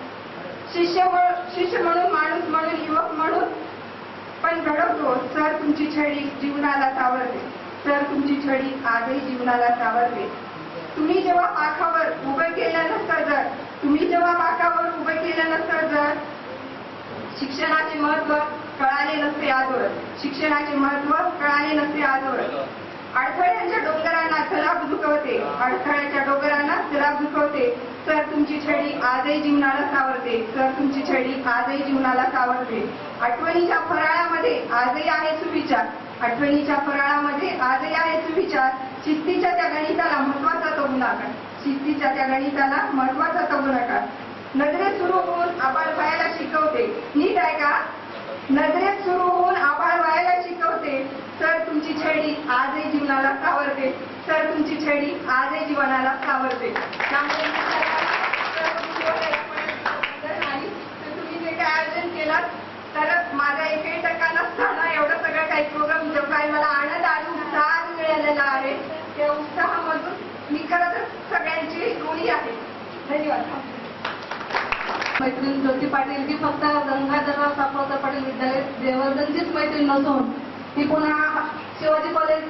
शिष्य म्हणून, माणूस म्हणून, युवक म्हणून पण घडवतो, तर तुमची छडी जीवनाला सावरते, तर तुमची छडी आजही जीवनाला सावरते. तुम्ही जेव्हा पाखावर उभे केलं नसतं जर, तुम्ही जेव्हा पाखावर उभे केलं नसतं जर, शिक्षणाचे महत्व कळाले नसते आजवर, शिक्षणाचे महत्व कळाले नसते आजवर. अडथळ्यांच्या डोंगरांना सलाब झुकवते, अडथळ्याच्या डोंगरांना सलाब झुकवते, तर तुमची छडी आजही जीवनाला सावरते, तर तुमची छडी आजही जीवनाला सावरते. आठवणीच्या फराळामध्ये आजही आहे सुविचार, आठवणीच्या फराळामध्ये आजही आहे सुविचार. शिस्तीच्या त्या गणिताला महत्वाचा तवू नका, शिस्तीच्या त्या गणिताला महत्वाचा तवू नका. नजरेत सुरू होऊन आभाळ व्हायला शिकवते, नीट आहे का? नजरेत सुरू होऊन आभाळ व्हायला शिकवते, तर तुमची छडी आजही जीवनाला सावरते, तर तुमची छडी आजही जीवनाला सावरते. त्यामुळे तुम्ही जे काय आयोजन केलं तर माझा एकही टक्का नसताना एवढं सगळं काही प्रोग्राम जो काही मला आनंद आणि उत्साह मिळालेला आहे त्या उत्साहामधून मी खरंच सगळ्यांची ऋणी आहे. धन्यवाद. मैत्रीण ज्योती पाटील ही फक्त गंगाधरराव सापळकर पाटील विद्यालय देवर्धनचीच मैत्रीण नसून ती पुन्हा शिवाजी कॉलेज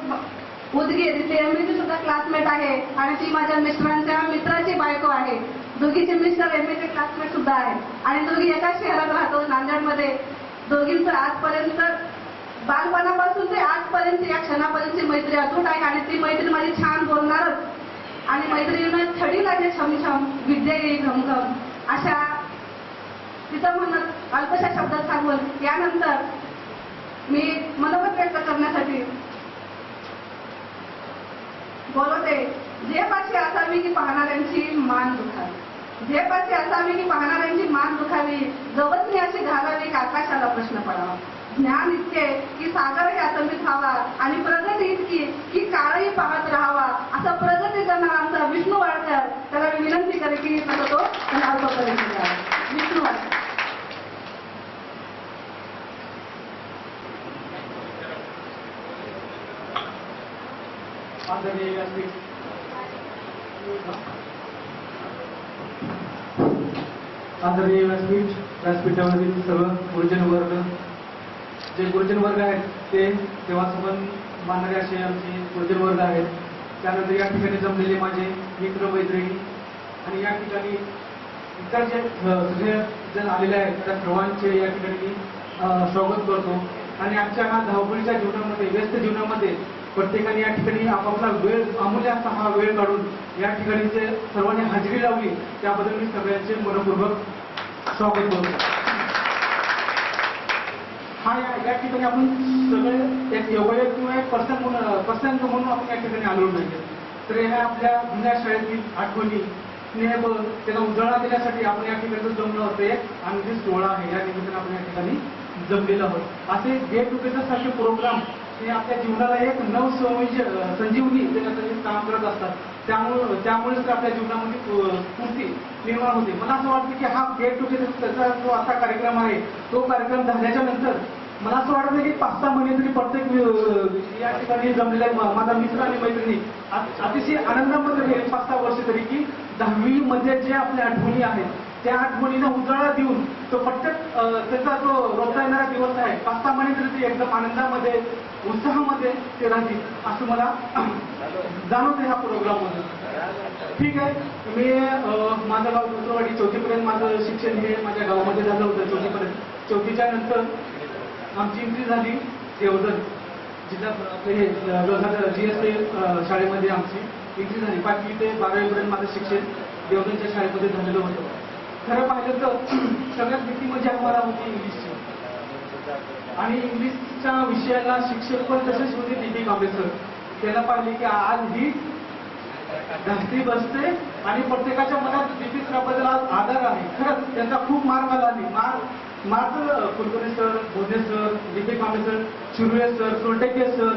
उदगीर इथे एमएची सुद्धा क्लासमेट आहे आणि ती माझ्या मिस्टरांच्या मित्राची बायको आहे. दोघीचे मिस्टर एमएचे क्लासमेट सुद्धा आहे आणि दोघी एकाच शहरात राहतो नांदेडमध्ये. दोघींचं आजपर्यंत बालपणापासून ते आजपर्यंत या क्षणापर्यंतची मैत्री अतूट आहे आणि ती मैत्री माझी छान बोलणारच आणि मैत्रिणींना छडी लागेल छमछम विद्या येईल घमघम अशा तिचं म्हणत अल्पशा शब्दात सांगून यानंतर मी मनोगत व्यक्त करण्यासाठी बोलवते. झेपाशी असावी की पाहणाऱ्यांची मान दुखावी, झेपाशी असावी की पाहणाऱ्यांची मान दुखावी, गवतणी अशी घालावी की आकाशाला प्रश्न पडावा. ज्ञान इतके की सागरही असंबित व्हावा आणि प्रगती इतकी की काळही पाहत राहावा. असा प्रगती करणारा आमचा विष्णू वाडकर, त्याला मी विनंती करेन की तो विष्णू वाडकर. आदरणीय व्यासपीठावरील सर्व गुरुजन वर्ग, जे गुरुजन वर्ग आहेत ते देवासमन मानणारे असे आमचे गुरुजन वर्ग आहेत. त्यानंतर या ठिकाणी जमलेले माझे मित्र मैत्रिणी आणि या ठिकाणी इतर जे सगळे जण आलेले आहेत त्या सर्वांचे या ठिकाणी मी स्वागत करतो. आणि आजच्या हा धावपळीच्या जीवनामध्ये, व्यस्त जीवनामध्ये प्रत्येकाने या ठिकाणी आपापला वेळ, अमूल्य असा हा वेळ काढून या ठिकाणी जे सर्वांनी हजेरी लावली त्याबद्दल मी सगळ्यांचे मनपूर्वक स्वागत करतो. हा या ठिकाणी आपण सगळे एक योगायोग किंवा एक प्रसंग म्हणून आपण या ठिकाणी आलो नाही. तर ह्या आपल्या जुन्या शाळेतील आठवणी स्नेह त्यांना उजाळा देण्यासाठी आपण या ठिकाणी जमलो होते आणि जे सोहळा आहे या निमित्ताने आपण या ठिकाणी जमलेलो आहोत. असे गेट टुगेदर सारखे प्रोग्राम हे आपल्या जीवनाला एक संजीवनी देण्याचं काम करत असतात. त्यामुळेच आपल्या जीवनामध्ये स्फूर्ती निर्माण होते. मला असं वाटतं की हा गेट टुगेदरचा जो आता कार्यक्रम आहे तो कार्यक्रम झाल्याच्या नंतर मला असं वाटतं की 5-6 महिने तरी प्रत्येक या ठिकाणी जमलेल्या माझा मित्र आणि मैत्रिणी अतिशय आनंदामध्ये गेले 5-6 वर्ष तरी की 10वी मध्ये जे आपल्या आठवणी आहेत त्या आठवणीला उजाळा देऊन तो प्रत्येक त्याचा जो रोजचा येणारा दिवस आहे 5-6 महिने तरी ते एकदम आनंदामध्ये उत्साहामध्ये ते राहतील असं मला जाणवतं ह्या प्रोग्राममध्ये. ठीक आहे, मी माझं गाव दुसरवाडी 4थीपर्यंत माझं शिक्षण हे माझ्या गावामध्ये झालं होतं 4थीपर्यंत. 4थीच्या नंतर आमची एंट्री झाली देवधर जिल्हा हे GSA शाळेमध्ये आमची एंट्री झाली. 5वी ते 12वीपर्यंत माझं शिक्षण देवधरच्या शाळेमध्ये झालेलं होतं. खरं पाहिलं तर सगळ्यात भीती म्हणजे आम्हाला होती इंग्लिशची आणि इंग्लिशच्या विषयाला शिक्षक पण तसेच होते DP कांबळे सर. त्याला पाहिले की आज ही धास्ती बसते आणि प्रत्येकाच्या मनात DP सराबद्दल आज आदर आहे. खरंच त्यांचा खूप मार्ग आला नाही. मार्ग Kulkarni sir, Bhoje sir, DP Kamble sir, Shirule sir, Soltake sir,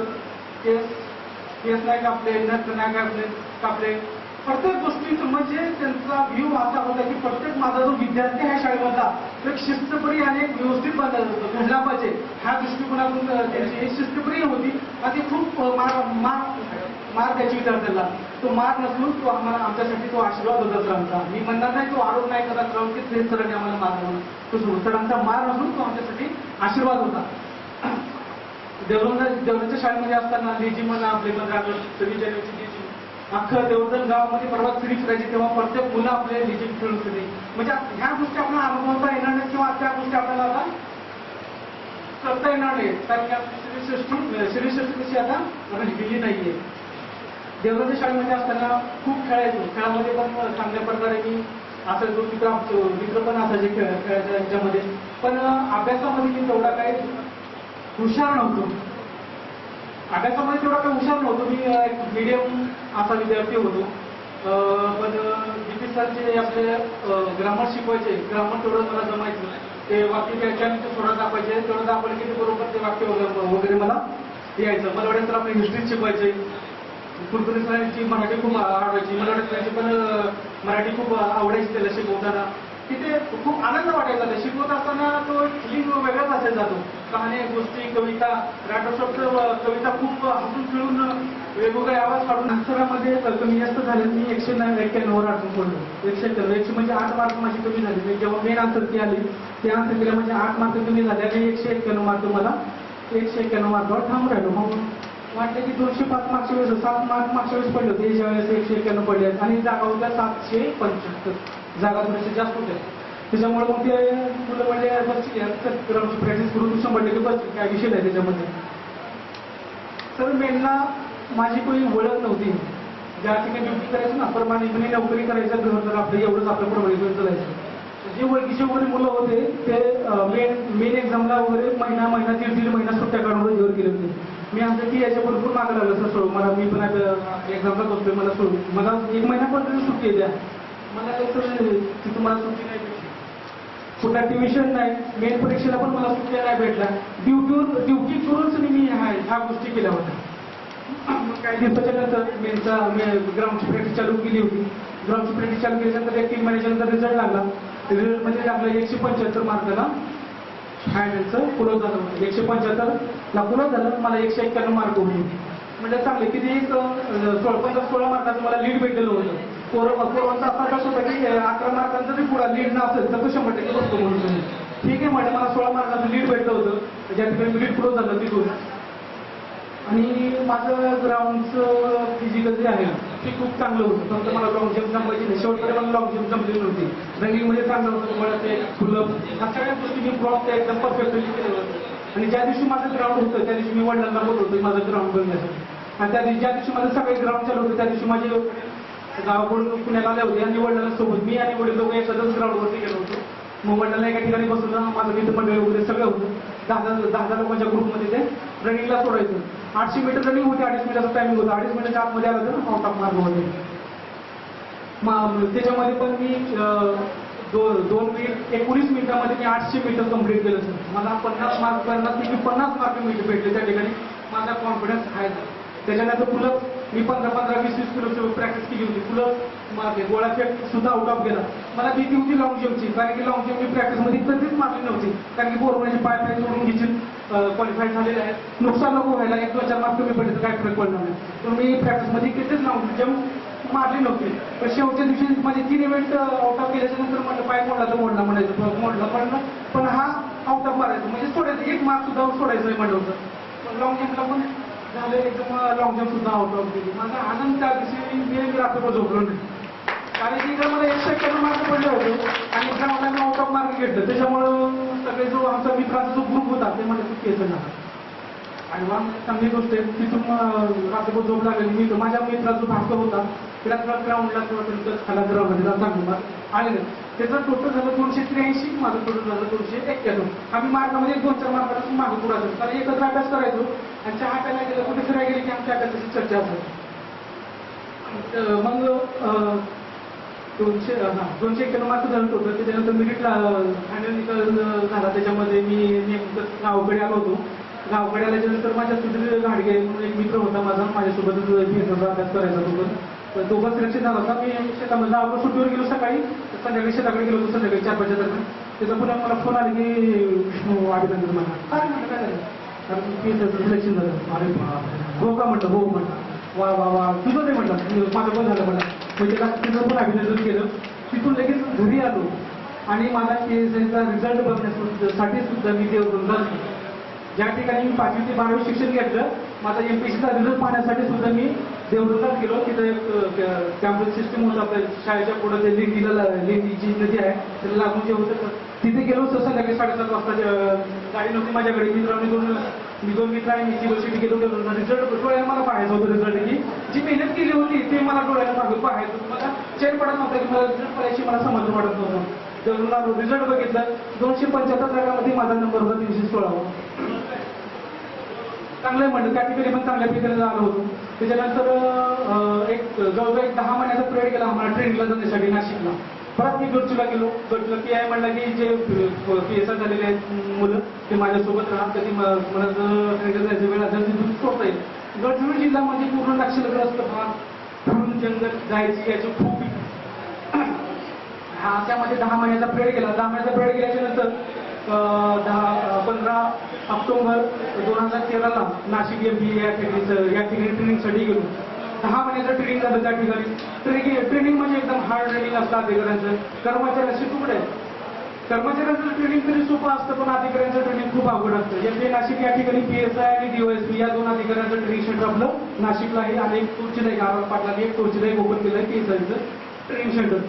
केस नाही कापले, नथ नाही कापले. प्रत्येक गोष्टीचं म्हणजे त्यांचा व्ह्यू असा होता की प्रत्येक माझा जो विद्यार्थी आहे शाळेमधला एक शिस्तप्रिय आणि एक व्यवस्थित घडला पाहिजे ह्या दृष्टिकोनातून त्यांची एक शिस्तप्रिय होती आणि ती खूप मार द्यायची विद्यार्थ्याला. तो मार नसून तो आमच्यासाठी तो आशीर्वाद होता सरांचा. मी म्हणणार नाही तो आरोप नाही करत राहून की ते सरांनी आम्हाला मार तो सरांचा मार नसून तो आमच्यासाठी आशीर्वाद होता. देवधरच्या शाळेमध्ये असताना लेझी म्हणा आपले 26 जानेवारीची अख्खं देवधर गावामध्ये परवा फिरी फिरायची तेव्हा प्रत्येक मुलं आपले लेझी खेळून होते. म्हणजे ह्या गोष्टी आपल्याला अनुभवता येणार नाही किंवा त्या गोष्टी आपल्याला आता करता येणार नाही कारण की श्रीसृष्टी कशी आता दिली नाहीये. देवधरच्या शाळेमध्ये असताना खूप खेळायचो. खेळामध्ये पण चांगल्या प्रकारे मी असायचो. मित्र पण असायचे खेळायच्या ह्याच्यामध्ये. पण अभ्यासामध्ये मी तेवढा काही हुशार नव्हतो. अभ्यासामध्ये तेवढा काही हुशार नव्हतो. मी एक मीडियम असा विद्यार्थी होतो. पण DP सरचे आपले ग्रामर शिकवायचे. ग्रामर तेवढं मला जमायचं. ते वाक्य व्याख्यान थोडं दाखवायचे. तेवढं दाखवलं की ते बरोबर ते वाक्य वगैरे मला यायचं. मला वाटतं तर आपले हिस्ट्री शिकवायचे. कुलकर्णी सरांची मराठी खूप आवडायची. मला वाटतं पण मराठी खूप आवडायची त्याला शिकवताना. तिथे खूप आनंद वाटायचा. ते शिकवत असताना तो लिंग वेगळाच असायचा. तो कहाणी, गोष्टी, कविता, राठोड कविता खूप हसून खेळून वेगवेगळे आवाज काढून अक्षरामध्ये कमी जास्त झाले. मी 191 अडकून पडलो. 191 म्हणजे 8 मार्क माझी कमी झाली. जेव्हा मेन आन्सर ती आली त्या आन्सर केल्या म्हणजे 8 मार्क कमी झाले आणि 191 मार्क मला 191 मार्कावर थांबून राहिलो. मग वाटतं की 205 मार्क्सच्या वेळेस 7 मार्क मागच्या वेळेस पडले होते. याच्या वेळेस 191 पडले आणि जागा होत्या 775 जागा थोड्याशा जास्त होत्या. त्याच्यामुळे मग ते मुलं म्हणजे बसची ग्राउंडची प्रॅक्टिस करून 100% बसची काय विषय नाही त्याच्यामध्ये. तर मेनला माझी कोणी ओळख नव्हती. ज्या ठिकाणी ड्युटी करायचं ना परमानंटपणे नोकरी करायचं घर तर आपलं एवढंच आपलं प्रमाणे चालायचं. जे ओळखीचे वगैरे मुलं होते ते मेन एक्झामला वगैरे महिना 1.5 महिना सुट्ट्या काढून रजेवर गेले होते. मी असं की याच्या भरपूर मागं लागलं सर सोडू मला. मी पण आता एक्झामला बसतोय मला सोडू. मला 1 महिना पण सुट्टी द्या. मला तर तिथं मला सुट्टी नाही भेटली. पुन्हा ट्युशन नाही. मेन परीक्षेला पण मला सुट्ट्या नाही भेटल्या. ड्युटी करूनच मी ह्या गोष्टी केल्या होत्या. काही दिवसाच्या नंतर मेनचा ग्राउंडची प्रॅक्टिस चालू केली होती. ग्राउंडची प्रॅक्टिस चालू केल्यानंतर 1-3 महिन्याच्या नंतर रिझल्ट लागला. रिझल्ट म्हणजे लागला 175 मार्काला फायनलचं पुरव झालं होतं. 175ला पुरव झालं. मला 191 मार्क होते. म्हणजे चांगले किती 16 मार्काचं मला लीड भेटलेलं होतं. पोरांचा असा कसं होतं की 11 मार्कांचा जरी पुढा लीड नसेल तर तो 100% बसतो म्हणून. ठीक आहे म्हणजे मला 16 मार्काचं लीड भेटलं होतं. ज्या ठिकाणी लीड पुरव झालं तिथून. आणि माझं ग्राउंडचं फिजिकल जे आहे ते खूप चांगलं होतं. फक्त मला लॉंग जम्प जमवायची नाही. शेवटपर्यंत मला लॉंग जम्प जमलेली नव्हती. रनिंगमध्ये चांगलं होतं. मला ते फुलं ह्या सगळ्या गोष्टी मी प्रॉप एकदम परफेक्टली केलं होतं. आणि ज्या दिवशी माझं ग्राउंड होतं त्या दिवशी मी वडिलांना बोलवतो माझं ग्राउंड बनण्यासाठी. आणि ज्या दिवशी माझं सगळे ग्राउंड चालू होतं त्या दिवशी माझे गावाकडून पुण्याला आले होते आणि वडिलांना सोबत मी आणि वडील दोघं एकत्रच ग्राउंडवरती गेलो होतो. मग वडिलांना एका ठिकाणी बसवलं. माझं मित्रमंडळी वगैरे सगळं होतं. 10 लोकांच्या ग्रुपमध्ये ते रनिंगला सोडायचं. 800 मीटर रनिंग होती. 2.5 मिनिटाचा टायमिंग होता. 2.5 मिनिटाच्या आतमध्ये आलं तर आउट ऑफ मार्क होते. त्याच्यामध्ये पण मी 19 मिनिटामध्ये मी 800 मीटर कंप्लीट केलं सर. मला 50 मार्क मी 50 मार्क मीटर भेटले त्या ठिकाणी. माझा कॉन्फिडन्स हाय झाला. त्याच्यानंतर पुलं मी 15-20 किलोची प्रॅक्टिस केली होती. पुलं गोळा फेक सुद्धा आउट ऑफ गेला. मला भीती होती लॉंग जम्पची, कारण की लॉंग जम्प मी प्रॅक्टिसमध्ये कधीच मारली नव्हती, कारण की बोरमध्ये पाय जोडून घ्यायची क्वालिफाय झालेले आहेत. नुकसान नको व्हायला, 1-2-4 मार्क कमी पडले तर काय फरक पडणार नाही. तर मी प्रॅक्टिसमध्ये कधीच लॉंग जम्प मारली नव्हती. पण शेवटच्या दिवशी माझे 3 इव्हेंट आउट ऑफ केल्याच्या नंतर मला पाय मोडला तर म्हणायचं पण हा आउट ऑफ मारायचं म्हणजे सोडायचं, 1 मार्क सुद्धा सोडायचं म्हणलं होतं. लॉंग जम्पला पण झालं एकदम लॉंग जम्प सुद्धा आउट ऑफ केली. माझा आनंद त्या दिवशी मी रात्रभर झोपलो नाही, कारण की इकडे मला 191 मार्क पडले होते आणि ग्राउंडला मी आउट ऑफ मार्क घेतलं. त्याच्यामुळं सगळे जो आमचा मित्राचा जो ग्रुप होता ते म्हणजे केलं ना. आणि मग चांगली गोष्ट आहे, तिथून रात्रभर झोप लागली. मी माझ्या मित्राचा जो भाकर होता त्याला ग्राउंडला किंवा खाला ग्राउंडला चांगलं मार्क आलेलं. त्याचं टोटल झालं 283, माझं टोटल झालं 291. आम्ही मार्कामध्ये 2-4 मार्कापासून मागं पुढे असायचो, कारण एकत्र अभ्यास करायचो आणि चहा प्यायला गेलं, कुठे फिरायला गेले की आमच्या अभ्यासाची चर्चा असायची. मग 291 मार्क झालं होतं. त्याच्यानंतर मिरिटला फायनल झाला. त्याच्यामध्ये मी नेमकं गावाकडे आलो होतो. गावाकडे आल्याच्यानंतर माझ्या सुधीर घाडगे म्हणून एक मित्र होता माझ्यासोबतच अभ्यास करायचा सोबत. तो पण सिलेक्शन झाला होता. मी शेतामध्ये गावाकडे सुट्टीवर गेलो सकाळी, संध्याकाळी शेताकडे गेलो होतो संध्याकाळी 4-5 दरम्यान. त्याचा पुन्हा मला फोन आला की विष्णू अभिनंदन म्हणा. काय म्हटलं काय झालं, कारण PSचं सिलेक्शन झालं. अरे हो का म्हटलं, हो म्हटलं. वा वा वा, तुझं नाही म्हटलं, माझं पण झालं म्हटलं. म्हणजे त्याला तिथं पण अभिनंदन केलं. तिथून लगेच घरी आलो आणि मला PSचा रिझल्ट बघण्यासाठी सुद्धा मी देवदुर्गात, ज्या ठिकाणी मी 5वी ते 12वी शिक्षण घेतलं, माझा MPSCचा रिझल्ट पाहण्यासाठी सुद्धा मी देवदुर्गात गेलो. तिथं एक कॅम्पस सिस्टम होतं आपल्या शाळेच्या पुढे, ते लेंडीची नदी आहे त्याला लागून जे होतं तिथे गेलो. तर संध्याकाळी 7:30 वाजता गाडी नव्हती माझ्याकडे. मी दोन मित्र आणि युनिव्हर्सिटी गेलो. रिझल्ट डोळ्याला मला पाहायचं होतं. रिझल्ट की जी मेहनत केली होती ते मला डोळ्याला मागून पाहायचं होतं. मला चेन पडत नव्हता की मला रिझल्ट पडायची मला समज पडत नव्हतं. तर रिझल्ट बघितलं, 275 जागामध्ये माझा नंबर होता 316. चांगलं म्हणलं, त्या ठिकाणी पण चांगल्या ठिकाणी आलो होतो. त्याच्यानंतर जवळजवळ 10 महिन्याचा पिरियड गेला आम्हाला ट्रेनिंगला जाण्यासाठी नाशिकला. परत मी गडचूला गेलो. गडचूला PI म्हणला की जे PSI झालेले आहेत मुलं ते माझ्यासोबत राहत, कधी मला ट्रेनिंगला जायचं वेळ असेल तिथून सोडता येईल. गडचिरोली जिल्हा म्हणजे पूर्ण नक्षलग्रस्त भाग, फिरून जंगल जायची याची खूप त्यामध्ये 10 महिन्याचा पिरियड गेला. 10 महिन्याचा पिरियड गेल्याच्या नंतर 15 ऑक्टोबर 2013ला नाशिक MBA या ठिकाणी ट्रेनिंगसाठी गेलो. 10 महिन्याचं ट्रेनिंग झालं त्या ठिकाणी. ट्रेनिंग म्हणजे एकदम हार्ड ट्रेनिंग असतं अधिकाऱ्यांचं. कर्मचाऱ्यांची तुकडे कर्मचाऱ्यांचं ट्रेनिंग तरी सोपं असतं, पण अधिकाऱ्यांचं ट्रेनिंग खूप अवघड असतं. MBA नाशिक या ठिकाणी PSI आणि DOSP या 2 अधिकाऱ्यांचं ट्रेनिंग सेंटर आपलं नाशिकला आहे. आणि एक तुळशीला एक आर पाटलांनी एक तुळशीला एक ओपन केलं आहे PSIचं ट्रेनिंग सेंटर.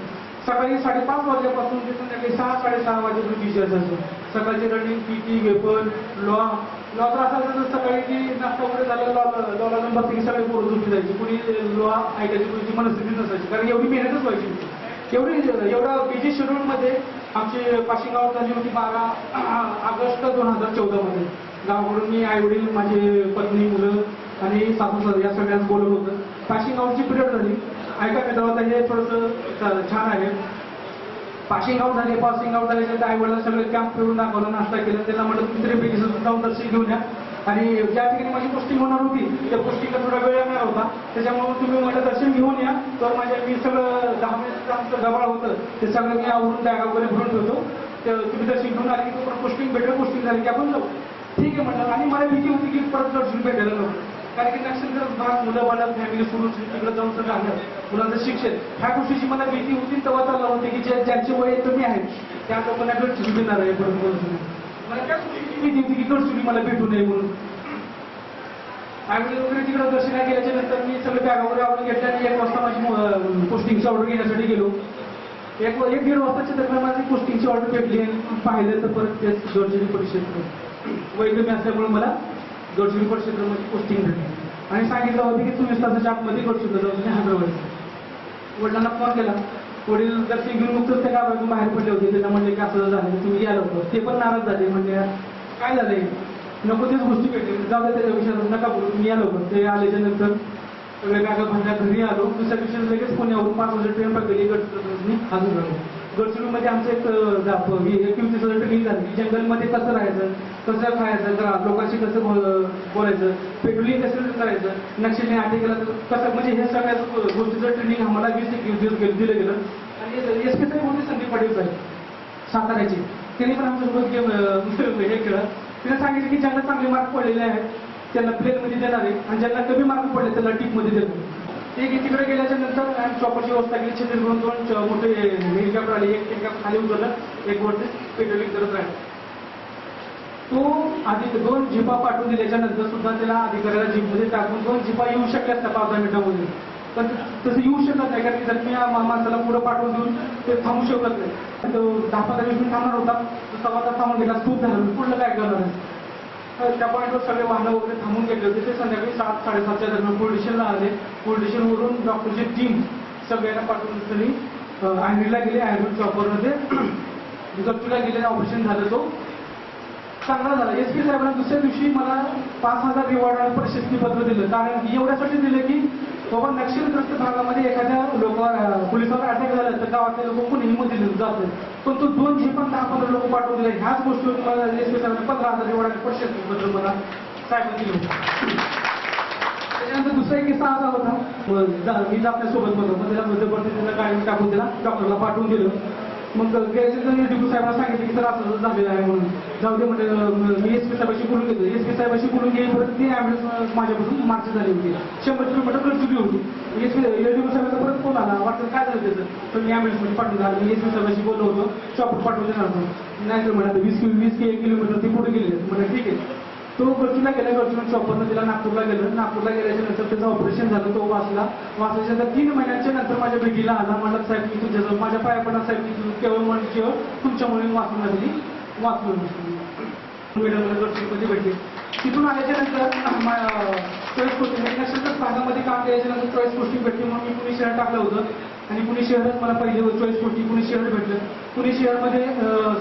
सकाळी 5:30 वाजल्यापासून ते संध्याकाळी 6-6:30 वाजेपर्यंत टीचर्स असतो. सकाळची रनिंग, PT, वेपन, लॉ तर असायचं तर सकाळी की नाश्ता वगैरे झालं, लॉला नंबर की सगळे पोरं झोपी जायची. कुणी लॉ ऐकायची कुणीची मनस्थिती नसायची, कारण एवढी मेहनतच व्हायची. एवढा बिझी शेड्यूलमध्ये आमची पाशिंग आउट झाली होती 12 ऑगस्ट 2014 गावाकडून मी आईवडील, माझे पत्नी, मुलं आणि सासू या सगळ्यांना बोलवलं होतं. पाशिंग आउटची पिरियड झाली. ऐका मित्रांनो, हे थोडंसं छान आहे. पासिंग आउट झाले. पासिंग आउट झाल्यानंतर आईवडिलांना सगळे कॅम्प फिरून दाखवलं, नाश्ता केला. त्यांना म्हटलं तुम्ही तरी जाऊन दर्शन घेऊन या. आणि ज्या ठिकाणी माझी पोस्टिंग होणार होती त्या पोस्टिंगला थोडा वेळ येणार होता, त्याच्यामुळे तुम्ही म्हटलं दर्शन घेऊन या. तर मी सगळं 10 मिनिटचं आमचं गबाळ होतं ते सगळं मी आवरून बॅगा वगैरे भरून ठेवतो. तुम्ही दर्शन घेऊन आले की तुम्हाला पोस्टिंग भेटेल. पोस्टिंग झाली की आपण जाऊ. ठीक आहे म्हटलं. आणि मला भीती होती की परत दर्शन भेटायला नव्हतं, कारण की नक्षत्र भाग, मुलं बाळा, फॅमिली सोडून तिकडे जाऊन सगळं आलं, मुलांचं शिक्षण, ह्या गोष्टीची मला भीती होती. तेव्हा चाललं होते की ज्यांचे वय कमी आहेत त्या लोकांना गडचिरोली देणार आहे. परत मला त्या गोष्टीची भीती होती की गडचिरोली मला भेटू नये म्हणून. आईवडील वगैरे तिकडे दर्शना गेल्याच्या नंतर मी सगळे बॅग वगैरे आवडून घेतल्या आणि 1 वाजता माझी पोस्टिंगची ऑर्डर घेण्यासाठी गेलो. 1-1.5 वाजताच्या दरम्यान माझी पोस्टिंगची ऑर्डर भेटली. आणि पाहिलं तर परत तेच गडचिरोली परिक्षेत्र वय कमी असल्यामुळे मला गडचिरोली परिक्षेत्रामध्ये पोस्टिंग भेटली. आणि सांगितलं होतं की 24 तासाच्या आतमध्ये गडचिरोली जाऊन हजर व्हायचं. वडिलांना फोन केला. वडील दर्शन घेऊन नुकतंच त्या गावातून बाहेर पडले होते. त्यांना म्हणले की असं झालं, तुम्ही या लवकर. ते पण नाराज झाले. म्हणजे काय झालंय, नको तेच गोष्टी भेटली, जाऊ द्या त्याच्या विषयात नका बोलू, तुम्ही या लवकर. ते आल्याच्या नंतर सगळे बॅगा भरल्या, घरी आलो. दुसऱ्या दिवशी लगेच पुण्यावरून 5 वाजता ट्रेन पकडली. गडचिरोली अजून आलो. गडचिरोलीमध्ये आमचं एक ट्रेनिंग झाली. जंगलमध्ये कसं राहायचं, कसं खायचं, लोकांशी कसं बोलायचं, पेट्रोलिंग कसं करायचं, नक्षलीने अटॅक केला तर कसं, म्हणजे हे सगळ्या गोष्टीचं ट्रेनिंग आम्हाला 20 दिवस दिलं गेलं. आणि एस पी साहेब होते संदीप पाटील साहेब साताऱ्याचे, त्यांनी पण आमच्यासोबत हे केलं. तिने सांगितलं की ज्यांना चांगले मार्क पडलेले आहेत त्यांना प्लेनमध्ये देणार आहे आणि ज्यांना कमी मार्क पडले त्याला टीपमध्ये देतो. ते तिकडे गेल्याच्या नंतर आम्ही चॉपरची व्यवस्था केली. छत्तीसगडून 2 मोठे हेलिकॉप्टर आले. एक हेलिकॉप्टर खाली उतरलं, एक वरती पेट्रोलिंग करत राहिलं. तो आधी 2 जिपा पाठवून दिल्याच्या नंतर सुद्धा त्याला अधिकाऱ्याला जीपमध्ये टाकून 2 जिपा येऊ शकल्या असत्या 15 मिनिटांमध्ये, पण तसं येऊ शकत नाही. कारण की जर मी माणसाला पुढं पाठवून देऊन ते थांबू शकत नाही. तो 10-15 मिनिट थांबणार होता, तो 1.25 तास थांबून गेला. खूप झालं, पुढलं काय करणार आहे. त्या पॉईंटवर सगळे वाहनं वगैरे थांबून गेले होते. ते संध्याकाळी 7-7:30च्या दरम्यान पोलीस स्टेशनला आले. पोलीस स्टेशनवरून डॉक्टरची टीम सगळ्यांना पाठवून त्यांनी अँड्रीला गेले. अँड्री चॉपरमध्ये गच्चूला गेले. ऑपरेशन झालं, तो चांगला झाला. एस पी साहेबांना दुसऱ्या दिवशी मला 5,000 रिवॉर्ड आणि प्रशस्तीपत्र दिलं. कारण एवढ्यासाठी दिलं की बाबा नक्षलग्रस्त भागामध्ये एखाद्या पोलिसावर अटॅक झाला तर गावातले लोक कोणी हिंमत दिली जात नाही, पण तो 2 जिपा 10-15 लोक पाठवून दिले. ह्याच गोष्टीवर मला एस पी साहेबांना 15,000 रिवॉर्ड आणि प्रशस्तीपत्र मला साहेबांनी दिलं. त्याच्यानंतर दुसरा एक किस्सा असा होता, मी आपल्यासोबत होतो, मग त्याला जबरदस्तीला गाडी टाकून दिला, डॉक्टरला पाठवून दिलं. मग डिप्टी साहेबांना सांगितलं की सर असं झालेलं आहे म्हणून. जाऊ दे म्हणजे मी एस पी साहेबाशी बोलून घेतो. एस पी साहेबाशी बोलून घेईपर्यंत ती ॲम्ब्युलन्स माझ्यापासून मार्च झाली होती. 100 किलोमीटर गडचिरोली होती. एस पी साहेबांचा परत फोन आला, वाटतं काय झालं त्याचं, तर मी ॲम्ब्युलन्समध्ये पाठवून झालं. मी एस पी साहेबाशी बोललो होतो, चॉपर पाठवून देणार होतो. नाही तर म्हणाले 20 किलोमीटर ते पुढे गेले. म्हणजे ठीक आहे. तो गडचिरोलीला गेला. गडचिरोली चॉपरनं तिला नागपूरला गेलं. नागपूरला गेल्याच्या नंतर त्याचं ऑपरेशन झालं. तो वाचल्याच्या नंतर 3 महिन्यांच्या नंतर माझ्या भेटीला आला. म्हणलं साहेब मी तुमच्या माझ्या पायापणा साहेब मी केवळ म्हणजे तुमच्यामुळे वाचून लागली वाचून गडचिरोलीमध्ये भेटले. तिथून आल्याच्या नंतर चॉईस पोस्टिंग नक्षलग्रस्त भागामध्ये काम केल्याच्या नंतर चॉईस पोस्टिंग भेटली. म्हणून मी पुणे शहर टाकलं होतं आणि पुणे शहरच मला पहिले चॉईस पोस्टिंग पुणे शहर भेटलं. पुणे शहरमध्ये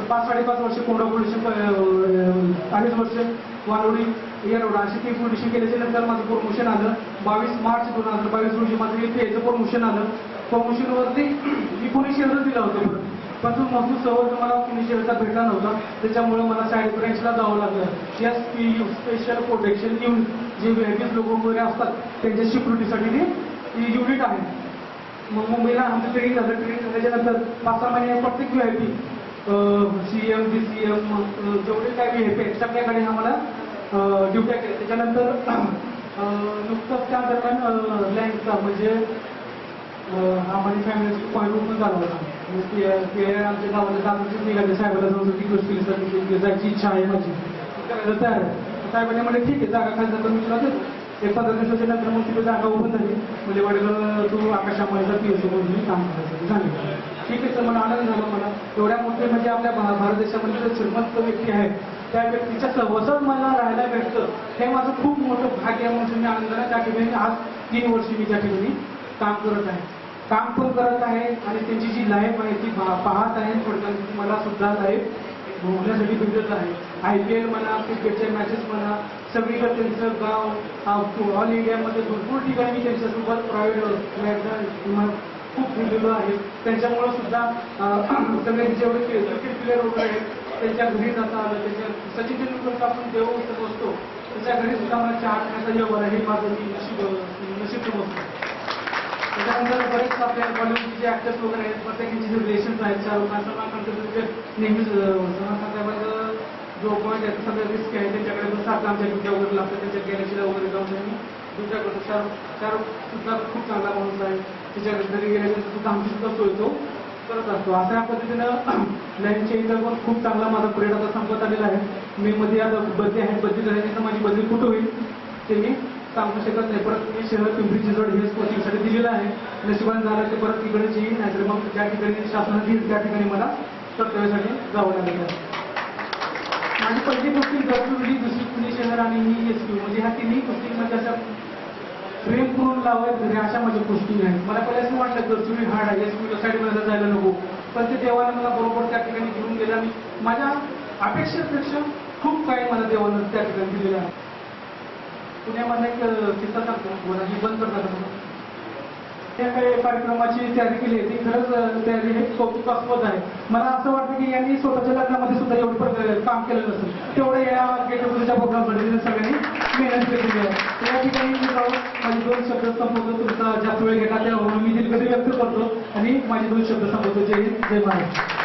5-5.5 वर्ष कोंडा पोलीस, 2.5 वर्ष वानवडी येरवडा अशी 3 पोलिशन केल्याच्या नंतर माझं प्रमोशन आलं. 22 मार्च 2022 रोजी माझं याचं प्रमोशन आलं. प्रमोशनवरती मी पुणे शहरच दिलं होतं, पण तो महसूल सहज मला पुणे शहरचा भेटला नव्हता. त्याच्यामुळे मला साईड ब्रँचला जावं लागलं. SPU स्पेशल प्रोटेक्शन युनिट जे व्हीआयपी लोक वगैरे असतात त्यांच्या सिक्युरिटीसाठी ते युनिट आहे. मग मुंबईला आमचं ट्रेनिंग झालं. ट्रेनिंग झाल्याच्यानंतर 5-6 महिने प्रत्येक व्हीआयपी CM DCM जेवढे काय व्हीआयपी आहेत सगळ्याकडे आम्हाला ड्युट्या केल्या. त्याच्यानंतर नुकतंच त्या दरम्यान लँडचा म्हणजे आम्हाला फॅमिली पॉईंट पण झाला होता. आमच्या गावाला जाण्याची निघाले. साहेबाला जाऊन रिक्वेस्ट केली, सर जायची इच्छा आहे माझी, करायला तयार आहे. साहेबांनी म्हणजे ठीक आहे, जागा खाली जातं मी तुला देतो. 15 दिवसाच्या नंतर मग तिथे जागा ओपन झाली. म्हणजे वडील तू आकाशामध्ये PSO म्हणून काम करायचं सांगितलं. ठीक आहे सर, मला आनंद झाला. मला एवढ्या मोठे म्हणजे आपल्या भारत देशामध्ये जो श्रीमंत व्यक्ती आहे त्या व्यक्तीच्या सहवासात मला राहायला भेटतं हे माझं खूप मोठं भाग्य म्हणून मी आनंदाने त्या ठिकाणी आज 3 वर्ष मी त्या ठिकाणी काम करत आहे. काम पण करत आहे आणि त्यांची जी लाईफ आहे ती पाहत आहे. थोडक्यात मला सुद्धा लाईफ भोगण्यासाठी भेटत आहे. IPL म्हणा, क्रिकेटच्या मॅचेस म्हणा, सगळीकडे त्यांचं गाव ऑल इंडियामध्ये भरपूर ठिकाणी मी त्यांच्यासोबत प्रायव्हेट खूप फिरलेलो आहे. त्यांच्यामुळं सुद्धा सगळे जेवढे क्रिकेट प्लेअर वगैरे आहेत त्यांच्या घरी जाता आलं. त्यांच्या सचिन तेंडुलकरचा आपण देव बसतो त्याच्या घरी सुद्धा मला चहा खाण्याचा योग आहे. हे माझं मी नशीब समजतो. त्याच्यानंतर बरेच आपल्या बॉलिवूडचे जे ऍक्टर्स वगैरे आहेत प्रत्येकांचे जे रिलेशन्स आहेत शाहरुख खान सलमान खान नेहमीच सलमान खान जो पॉईंट आहे सगळं रिस्क आहे त्यांच्याकडे पण सारखं आमच्या ड्युट्या वगैरे लागतात. त्यांच्या गॅलेक्सीला वगैरे जाऊन मी ड्युट्या करतो. शाहरुख सुद्धा खूप चांगला माणूस आहे. त्याच्याकडे घरी गेल्यानंतर सुद्धा आमची सुद्धा सोय तो करत असतो. अशा पद्धतीनं लाईफ चेंजर पण खूप चांगला माझा पिरियड आता संपत आलेला आहे. मे मध्ये आता बदली आहे. बदली झाल्यानंतर माझी बदली कुठं होईल ते मी सांगू शकत नाही. परत मी शहर पिंपरी चिंचवड हेच कोचिंगसाठी दिलेलं आहे. नशिबाने झालं ते परत तिकडेच येईल, नाहीतर मग ज्या ठिकाणी शासनाने येईल त्या ठिकाणी मला कर्तव्यासाठी जावं लागेल. माझी पहिली पोस्टिंग गडचिरोली, दुसरी पुणे शहर आणि ही SPU म्हणजे ह्या तिन्ही पोस्टिंगमध्ये अशा प्रेम करून लावत घरी अशा माझ्या पोस्टिंग आहेत. मला पहिल्या असं वाटलं गडचिरोली हार्ड आहे, SPUला साईडमध्ये जायला नको, पण ते देवाला मला बरोबर त्या ठिकाणी घेऊन गेला. मी माझ्या अपेक्षेपेक्षा खूप काही मला देवानं त्या ठिकाणी दिलेलं आहे. पुण्यामध्ये एक किस्सा सांगतो ही बंद करतात त्या काही कार्यक्रमाची तयारी केली आहे ती खरंच तयारी हे कौतुकास्पद आहे. मला असं वाटतं की यांनी स्वतःच्या लग्नामध्ये सुद्धा एवढं काम केलं नसेल तेवढं या गेट टुगेदरच्या प्रोग्रामसाठी सगळ्यांनी मेहनत केलेली आहे. तर या ठिकाणी मी जाऊन माझे 2 शब्द संबोधतो. तुमचा जास्त वेळ घेतला त्यामुळे मी दिलगिरी व्यक्त करतो आणि माझे 2 शब्द संबोधतो. जय हिंद, जय महाराष्ट्र.